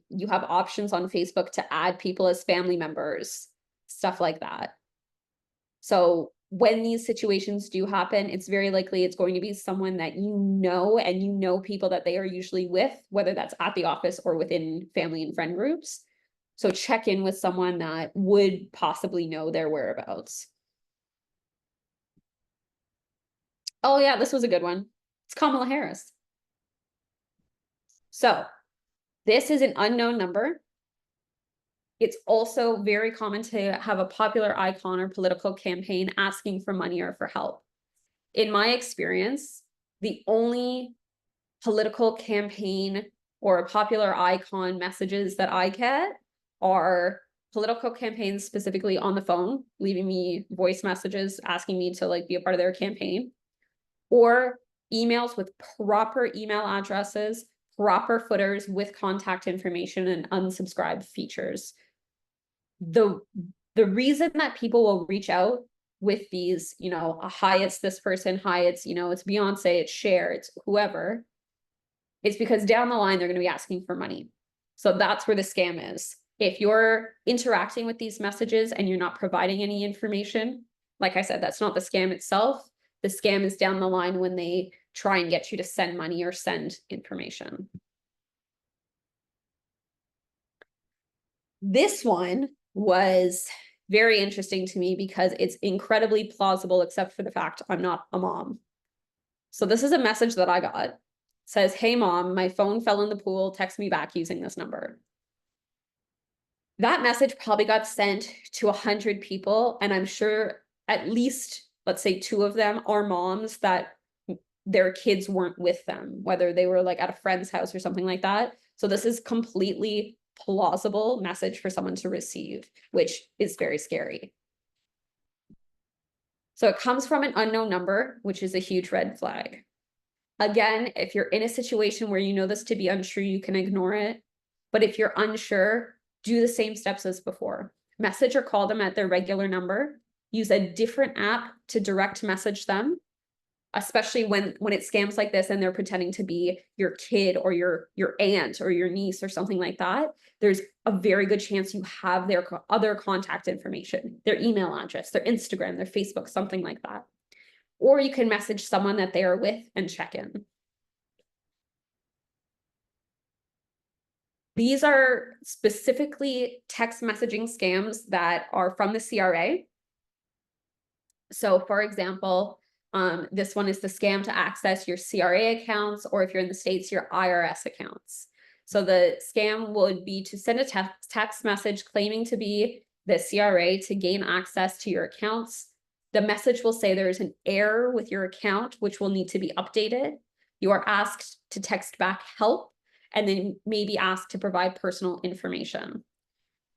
you have options on Facebook to add people as family members, stuff like that. So when these situations do happen, it's very likely it's going to be someone that you know, and you know people that they are usually with, whether that's at the office or within family and friend groups. So check in with someone that would possibly know their whereabouts. Oh yeah, this was a good one. It's Kamala Harris. So this is an unknown number. It's also very common to have a popular icon or political campaign asking for money or for help. In my experience, the only political campaign or popular icon messages that I get are political campaigns specifically on the phone, leaving me voice messages asking me to like be a part of their campaign, or emails with proper email addresses, proper footers with contact information and unsubscribe features. The reason that people will reach out with these, you know, hi, it's this person, hi, it's, you know, it's Beyonce, it's Cher, it's whoever, it's because down the line, they're going to be asking for money. So that's where the scam is. If you're interacting with these messages and you're not providing any information, like I said, that's not the scam itself. The scam is down the line when they try and get you to send money or send information. This one was very interesting to me because it's incredibly plausible, except for the fact I'm not a mom. So this is a message that I got. It says, "Hey mom, my phone fell in the pool. Text me back using this number." That message probably got sent to 100 people, and I'm sure at least, let's say 2 of them are moms that their kids weren't with them, whether they were like at a friend's house or something like that. So this is completely plausible message for someone to receive, which is very scary. So it comes from an unknown number, which is a huge red flag. Again, if you're in a situation where you know this to be untrue, you can ignore it. But if you're unsure, do the same steps as before. Message or call them at their regular number. Use a different app to direct message them, especially when it's scams like this and they're pretending to be your kid or your aunt or your niece or something like that. There's a very good chance you have their other contact information, their email address, their Instagram, their Facebook, something like that. Or you can message someone that they are with and check in. These are specifically text messaging scams that are from the CRA. So for example, this one is the scam to access your CRA accounts, or if you're in the States, your IRS accounts. So the scam would be to send a text message claiming to be the CRA to gain access to your accounts. The message will say there's an error with your account, which will need to be updated. You are asked to text back help, and then maybe asked to provide personal information.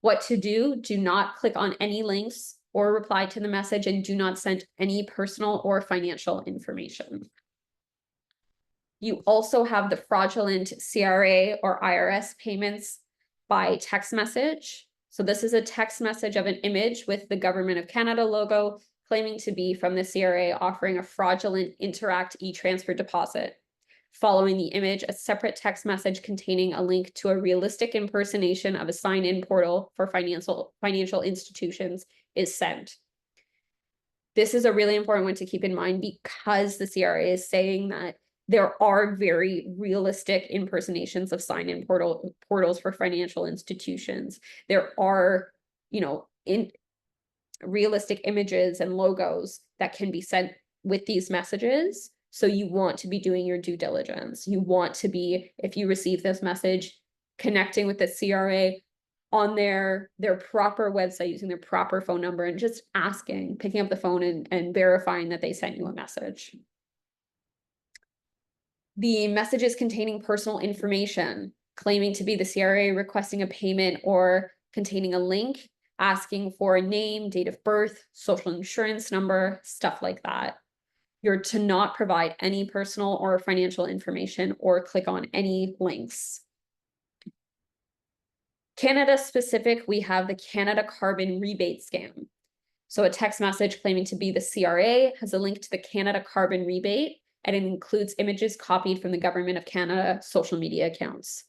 What to do? Do not click on any links or reply to the message, and do not send any personal or financial information. You also have the fraudulent CRA or IRS payments by text message. So this is a text message of an image with the Government of Canada logo claiming to be from the CRA, offering a fraudulent Interact e-transfer deposit. Following the image, a separate text message containing a link to a realistic impersonation of a sign-in portal for financial institutions is sent. This is a really important one to keep in mind because the CRA is saying that there are very realistic impersonations of sign-in portals for financial institutions. There are, you know, realistic images and logos that can be sent with these messages. So you want to be doing your due diligence. You want to be, if you receive this message, connecting with the CRA on their proper website using their proper phone number and just asking, picking up the phone and verifying that they sent you a message. The messages containing personal information, claiming to be the CRA, requesting a payment, or containing a link, asking for a name, date of birth, social insurance number, stuff like that. You're to not provide any personal or financial information or click on any links. Canada specific, we have the Canada carbon rebate scam. So a text message claiming to be the CRA has a link to the Canada carbon rebate, and it includes images copied from the Government of Canada social media accounts.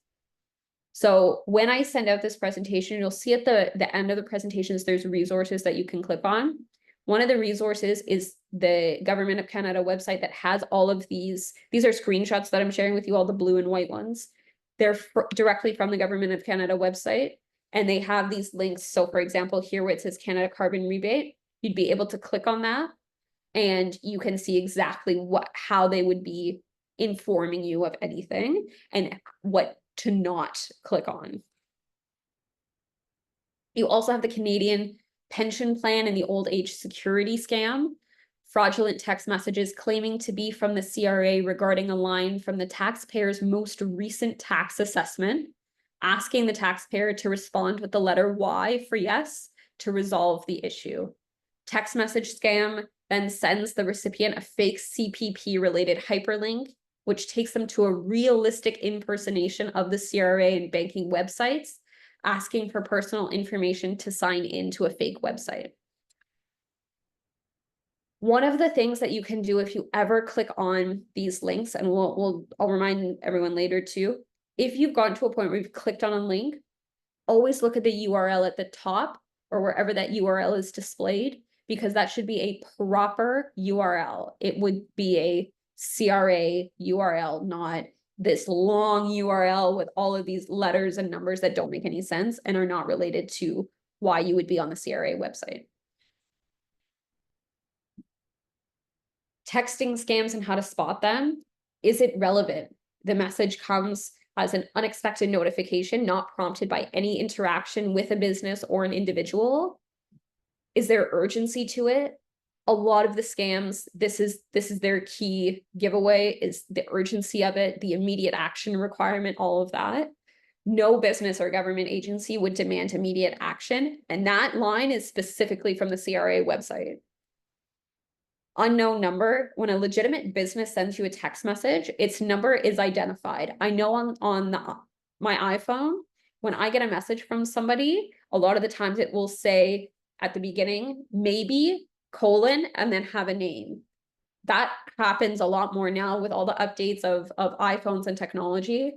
So when I send out this presentation, you'll see at the end of the presentations, there's resources that you can click on. One of the resources is the Government of Canada website that has all of these. These are screenshots that I'm sharing with you, all the blue and white ones. They're directly from the Government of Canada website, and they have these links. So for example, here where it says Canada carbon rebate, you'd be able to click on that and you can see exactly how they would be informing you of anything and what to not click on. You also have the Canadian pension plan and the old age security scam. Fraudulent text messages claiming to be from the CRA regarding a line from the taxpayer's most recent tax assessment, asking the taxpayer to respond with the letter Y for yes to resolve the issue. Text message scam then sends the recipient a fake CPP related hyperlink, which takes them to a realistic impersonation of the CRA and banking websites, asking for personal information to sign into a fake website. One of the things that you can do if you ever click on these links, and I'll remind everyone later too, if you've gotten to a point where you've clicked on a link, always look at the URL at the top or wherever that URL is displayed, because that should be a proper URL. It would be a CRA URL, not this long URL with all of these letters and numbers that don't make any sense and are not related to why you would be on the CRA website. Texting scams and how to spot them. Is it relevant? The message comes as an unexpected notification, not prompted by any interaction with a business or an individual. Is there urgency to it? A lot of the scams, this is their key giveaway, is the urgency of it, the immediate action requirement, all of that. No business or government agency would demand immediate action, and that line is specifically from the CRA website. Unknown number, when a legitimate business sends you a text message, its number is identified. I know on my iPhone, when I get a message from somebody, a lot of the times it will say at the beginning, maybe, colon, and then have a name. That happens a lot more now with all the updates of iPhones and technology.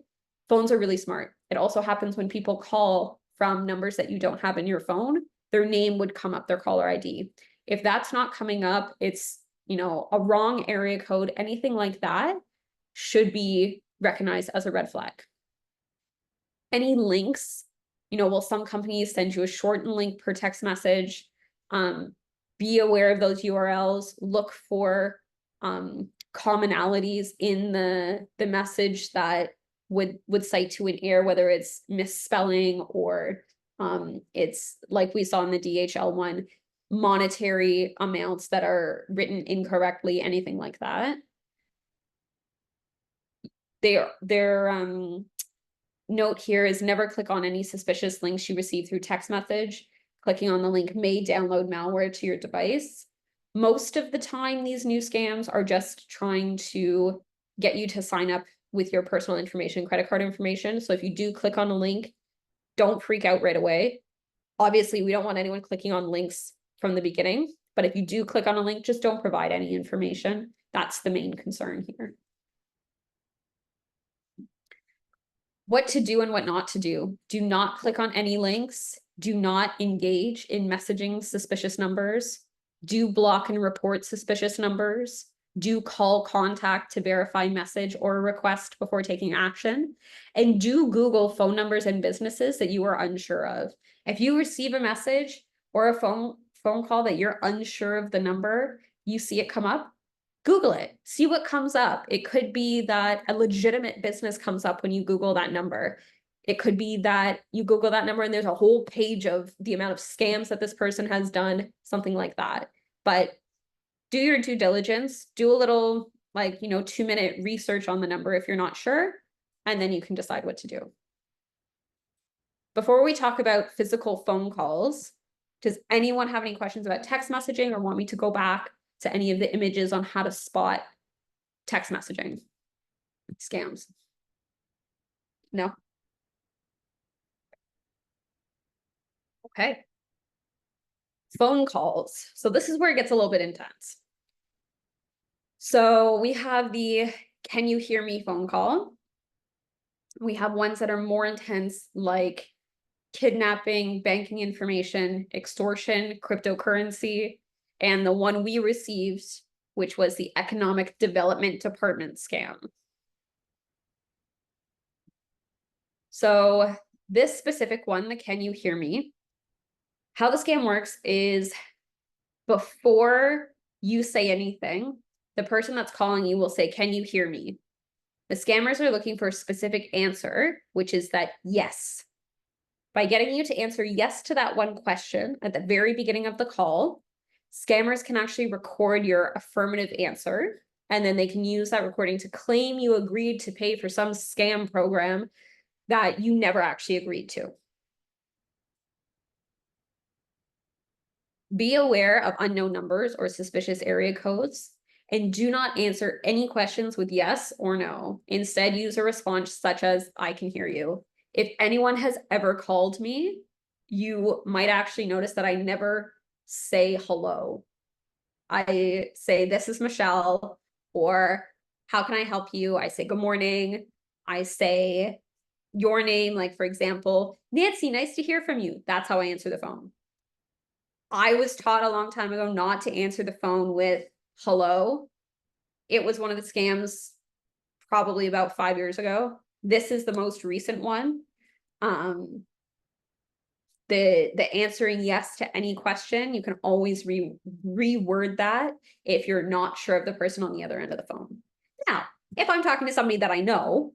Phones are really smart. It also happens when people call from numbers that you don't have in your phone, their name would come up, their caller ID. If that's not coming up, it's, you know, a wrong area code, anything like that should be recognized as a red flag. Any links, you know, will some companies send you a shortened link per text message? Be aware of those URLs, look for commonalities in the message that would cite to an error, whether it's misspelling or it's like we saw in the DHL one, monetary amounts that are written incorrectly, anything like that. Their note here is never click on any suspicious links you receive through text message. Clicking on the link may download malware to your device. Most of the time, these new scams are just trying to get you to sign up with your personal information, credit card information. So if you do click on a link, don't freak out right away. Obviously, we don't want anyone clicking on links from the beginning, but if you do click on a link, just don't provide any information. That's the main concern here. What to do and what not to do. Do not click on any links. Do not engage in messaging suspicious numbers. Do block and report suspicious numbers. Do call contact to verify message or request before taking action. And do Google phone numbers and businesses that you are unsure of. If you receive a message or a phone call that you're unsure of the number, you see it come up, Google it, see what comes up. It could be that a legitimate business comes up when you Google that number. It could be that you Google that number and there's a whole page of the amount of scams that this person has done, something like that. But do your due diligence, do a little 2-minute research on the number if you're not sure, and then you can decide what to do. Before we talk about physical phone calls, does anyone have any questions about text messaging or want me to go back to any of the images on how to spot text messaging scams? No? Okay. Phone calls. So this is where it gets a little bit intense. So we have the "can you hear me" phone call. We have ones that are more intense, like kidnapping, banking information, extortion, cryptocurrency, and the one we received, which was the Economic Development Department scam. So this specific one, the "can you hear me," how the scam works is before you say anything, the person that's calling you will say, "Can you hear me?" The scammers are looking for a specific answer, which is that yes. By getting you to answer yes to that one question at the very beginning of the call, scammers can actually record your affirmative answer, and then they can use that recording to claim you agreed to pay for some scam program that you never actually agreed to. Be aware of unknown numbers or suspicious area codes, and do not answer any questions with yes or no. Instead, use a response such as "I can hear you." If anyone has ever called me, you might actually notice that I never say hello. I say, "This is Michelle," or "How can I help you?" I say, "Good morning." I say your name, like for example, "Nancy, nice to hear from you." That's how I answer the phone. I was taught a long time ago not to answer the phone with hello. It was one of the scams probably about 5 years ago. This is the most recent one. The answering yes to any question, you can always reword that if you're not sure of the person on the other end of the phone. Now, if I'm talking to somebody that I know,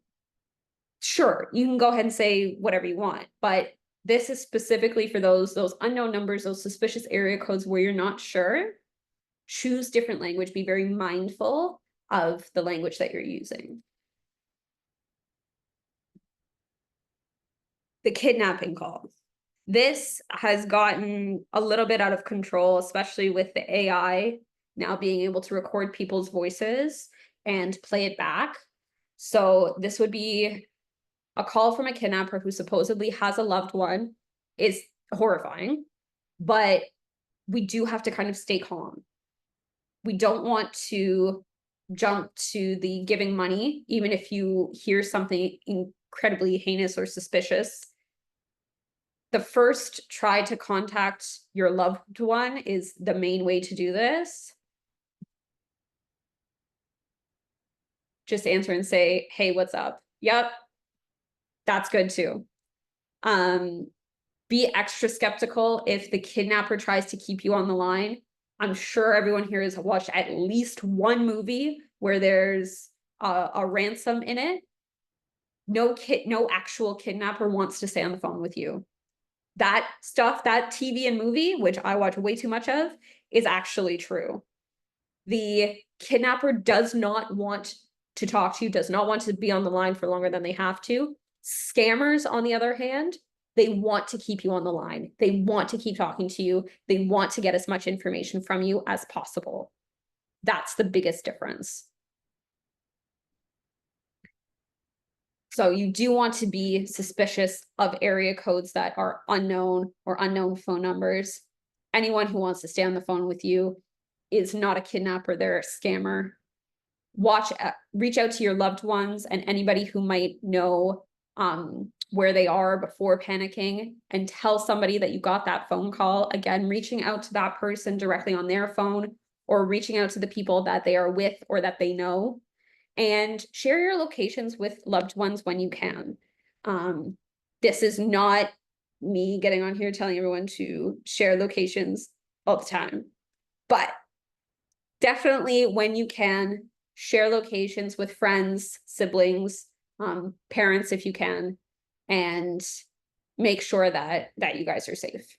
sure, you can go ahead and say whatever you want, but this is specifically for those unknown numbers, those suspicious area codes where you're not sure. Choose different language, be very mindful of the language that you're using. The kidnapping call. This has gotten a little bit out of control, especially with the AI now being able to record people's voices and play it back. So this would be a call from a kidnapper who supposedly has a loved one. Is horrifying, but we do have to kind of stay calm. We don't want to jump to the giving money, even if you hear something incredibly heinous or suspicious. The first try to contact your loved one is the main way to do this. Just answer and say, "Hey, what's up?" Yep. That's good too. Be extra skeptical if the kidnapper tries to keep you on the line. I'm sure everyone here has watched at least one movie where there's a ransom in it. No actual kidnapper wants to stay on the phone with you. That stuff, that TV and movie, which I watch way too much of, is actually true. The kidnapper does not want to talk to you, does not want to be on the line for longer than they have to. Scammers, on the other hand, they want to keep you on the line. They want to keep talking to you. They want to get as much information from you as possible. That's the biggest difference. So you do want to be suspicious of area codes that are unknown or unknown phone numbers. Anyone who wants to stay on the phone with you is not a kidnapper, they're a scammer. Reach out to your loved ones and anybody who might know where they are before panicking, and tell somebody that you got that phone call. Again, reaching out to that person directly on their phone, or reaching out to the people that they are with or that they know, and share your locations with loved ones when you can. This is not me getting on here telling everyone to share locations all the time, but definitely when you can, share locations with friends, siblings, parents if you can, and make sure that you guys are safe.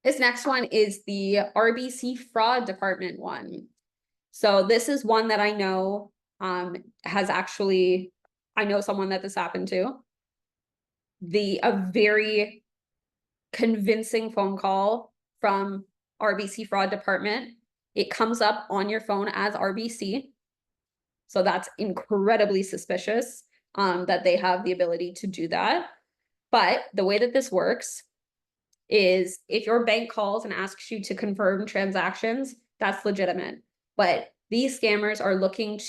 This next one is the RBC fraud department one. So this is one that I know has actually, I know someone that this happened to. A very convincing phone call from RBC fraud department. It comes up on your phone as RBC. So that's incredibly suspicious that they have the ability to do that. But the way that this works is if your bank calls and asks you to confirm transactions, that's legitimate. But these scammers are looking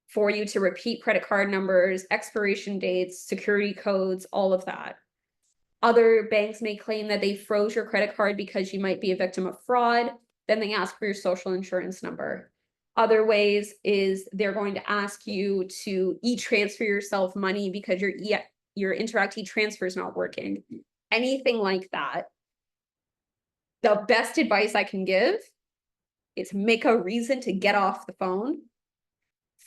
for you to repeat credit card numbers, expiration dates, security codes, all of that. Other banks may claim that they froze your credit card because you might be a victim of fraud. Then they ask for your social insurance number. Other ways is they're going to ask you to e-transfer yourself money because your Interact e-transfer is not working. Anything like that. The best advice I can give is make a reason to get off the phone.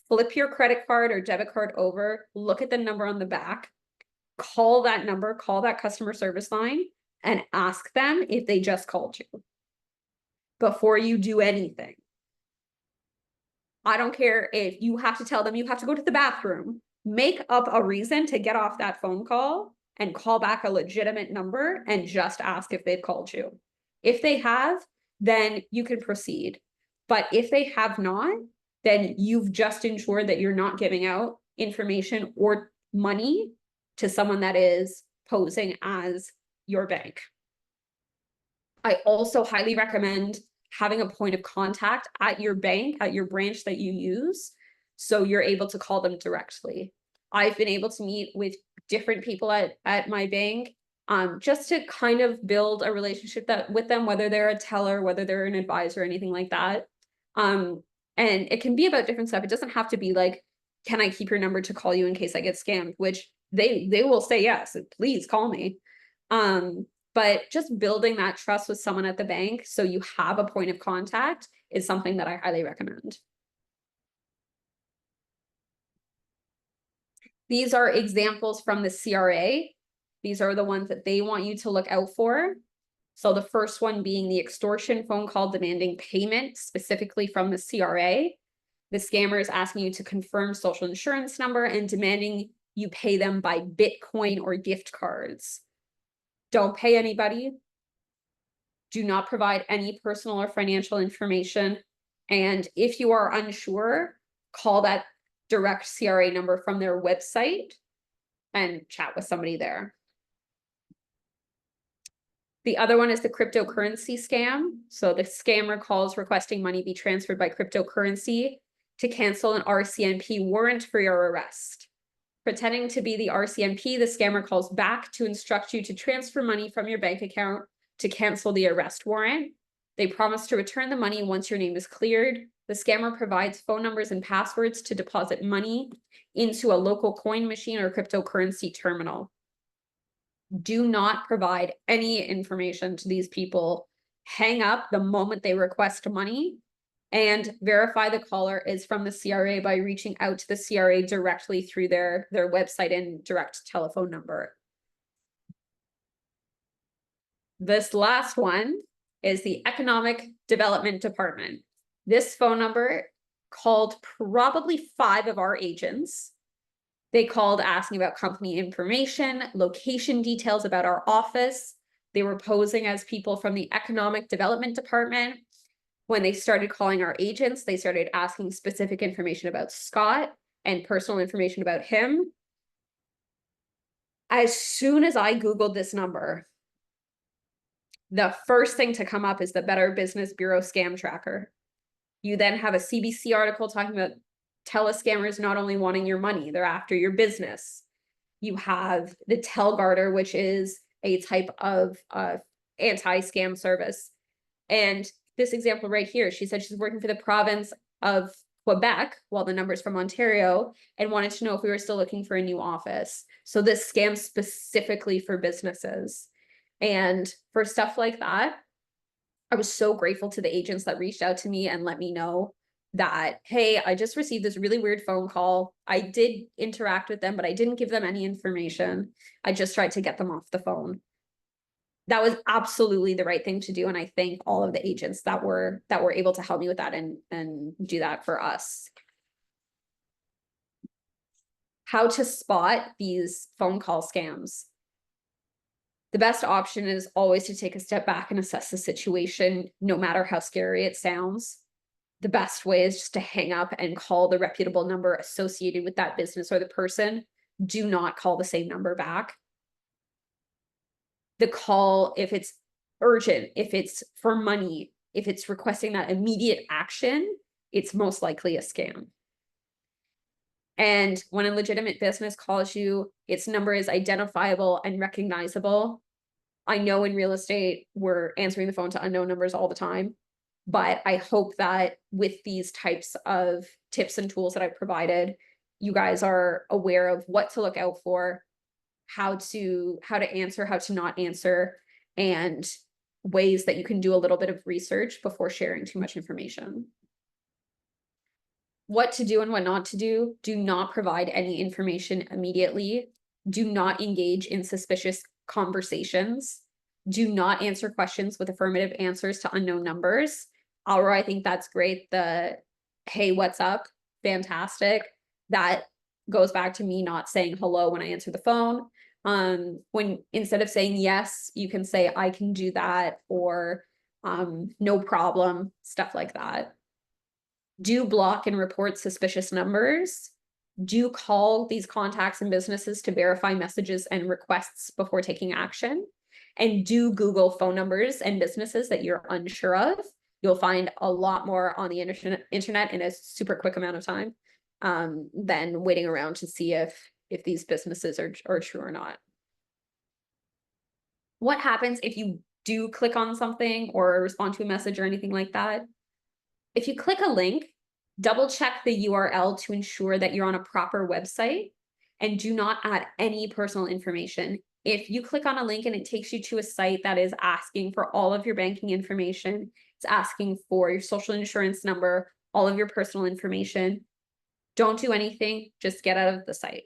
Flip your credit card or debit card over, look at the number on the back, call that number, call that customer service line, and ask them if they just called you before you do anything. I don't care if you have to tell them you have to go to the bathroom. Make up a reason to get off that phone call and call back a legitimate number and just ask if they've called you. If they have, then you can proceed. But if they have not, then you've just ensured that you're not giving out information or money to someone that is posing as your bank. I also highly recommend having a point of contact at your bank, at your branch that you use, so you're able to call them directly. I've been able to meet with different people at my bank, just to kind of build a relationship with them, whether they're a teller, whether they're an advisor, anything like that. And it can be about different stuff. It doesn't have to be like, can I keep your number to call you in case I get scammed? Which they will say yes, please call me. But just building that trust with someone at the bank so you have a point of contact is something that I highly recommend. These are examples from the CRA. These are the ones that they want you to look out for. So the first one being the extortion phone call demanding payment specifically from the CRA. The scammer is asking you to confirm social insurance number and demanding you pay them by Bitcoin or gift cards. Don't pay anybody. Do not provide any personal or financial information. And if you are unsure, call that direct CRA number from their website and chat with somebody there. The other one is the cryptocurrency scam. So the scammer calls requesting money be transferred by cryptocurrency to cancel an RCMP warrant for your arrest. Pretending to be the RCMP, the scammer calls back to instruct you to transfer money from your bank account to cancel the arrest warrant. They promise to return the money once your name is cleared. The scammer provides phone numbers and passwords to deposit money into a local coin machine or cryptocurrency terminal. Do not provide any information to these people. Hang up the moment they request money, and verify the caller is from the CRA by reaching out to the CRA directly through their website and direct telephone number. This last one is the Economic Development Department. This phone number called probably 5 of our agents. They called asking about company information, location details about our office. They were posing as people from the Economic Development Department. When they started calling our agents, they started asking specific information about Scott and personal information about him. As soon as I Googled this number, the first thing to come up is the Better Business Bureau scam tracker. You then have a CBC article talking about telescammers not only wanting your money, they're after your business. You have the Telgarter, which is a type of anti-scam service. And this example right here, she said she's working for the province of Quebec, while the number's from Ontario, and wanted to know if we were still looking for a new office. So this scam specifically for businesses. And for stuff like that, I was so grateful to the agents that reached out to me and let me know that, hey, I just received this really weird phone call. I did interact with them, but I didn't give them any information. I just tried to get them off the phone. That was absolutely the right thing to do. And I thank all of the agents that were able to help me with that and do that for us. How to spot these phone call scams. The best option is always to take a step back and assess the situation, no matter how scary it sounds. The best way is just to hang up and call the reputable number associated with that business or the person. do not call the same number back. The call, if it's urgent, if it's for money, if it's requesting that immediate action, it's most likely a scam. And when a legitimate business calls you, its number is identifiable and recognizable. I know in real estate, we're answering the phone to unknown numbers all the time, but I hope that with these types of tips and tools that I've provided, you guys are aware of what to look out for, how to answer, how to not answer, and ways that you can do a little bit of research before sharing too much information. What to do and what not to do. Do not provide any information immediately. Do not engage in suspicious conversations. Do not answer questions with affirmative answers to unknown numbers. Alra, I think that's great. The, hey, what's up? Fantastic. That goes back to me not saying hello when I answer the phone. When instead of saying yes, you can say, I can do that, or no problem, stuff like that. Do block and report suspicious numbers. Do call these contacts and businesses to verify messages and requests before taking action. And do Google phone numbers and businesses that you're unsure of. You'll find a lot more on the internet in a super quick amount of time than waiting around to see if these businesses are true or not. What happens if you do click on something or respond to a message or anything like that? If you click a link, double check the URL to ensure that you're on a proper website, and do not add any personal information. If you click on a link and it takes you to a site that is asking for all of your banking information, it's asking for your social insurance number, all of your personal information, don't do anything, just get out of the site.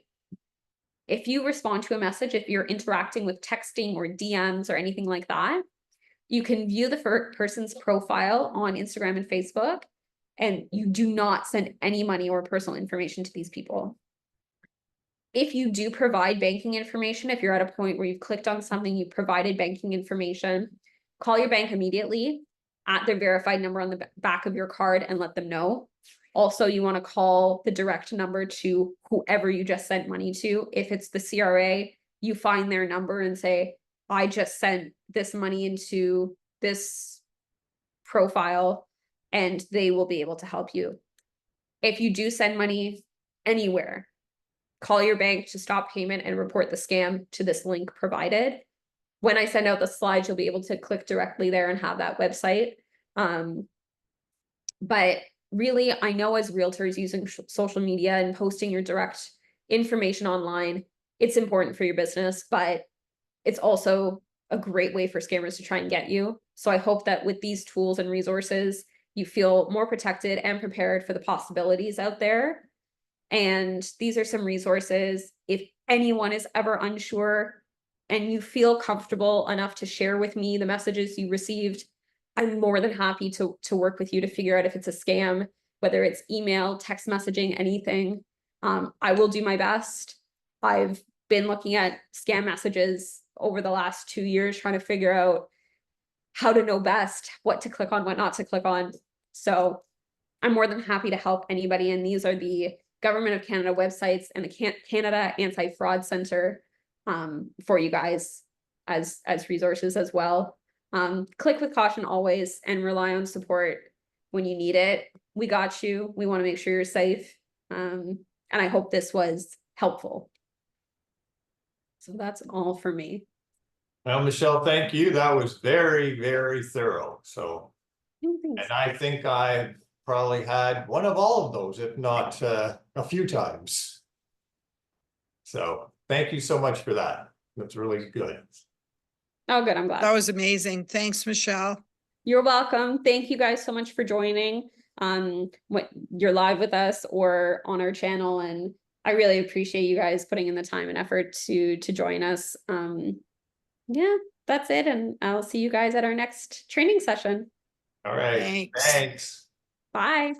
If you respond to a message, if you're interacting with texting or DMs or anything like that, you can view the person's profile on Instagram and Facebook, and you do not send any money or personal information to these people. If you do provide banking information, if you're at a point where you've clicked on something, you provided banking information, call your bank immediately at their verified number on the back of your card and let them know. Also, you want to call the direct number to whoever you just sent money to. If it's the CRA, you find their number and say, I just sent this money into this profile, and they will be able to help you. If you do send money anywhere, call your bank to stop payment and report the scam to this link provided. When I send out the slides, you'll be able to click directly there and have that website. But really, I know as realtors using social media and posting your direct information online, it's important for your business, but it's also a great way for scammers to try and get you. So I hope that with these tools and resources, you feel more protected and prepared for the possibilities out there. And these are some resources. If anyone is ever unsure and you feel comfortable enough to share with me the messages you received, I'm more than happy to work with you to figure out if it's a scam, whether it's email, text messaging, anything. I will do my best. I've been looking at scam messages over the last 2 years, trying to figure out how to know best what to click on, what not to click on. So I'm more than happy to help anybody. And these are the Government of Canada websites and the Canada Anti-Fraud Center for you guys as resources as well. Click with caution always, and rely on support when you need it. We got you. We want to make sure you're safe. And I hope this was helpful. So that's all for me. Well, Michelle, thank you. That was very, very thorough. So, Thanks. and I think I probably had one of all of those, if not a few times. So thank you so much for that. That's really good. Oh, good. I'm glad. That was amazing. Thanks, Michelle. You're welcome. Thank you guys so much for joining. What you're live with us or on our channel, and I really appreciate you guys putting in the time and effort to join us. Yeah, that's it, and I'll see you guys at our next training session. All right. Thanks. Thanks. Bye.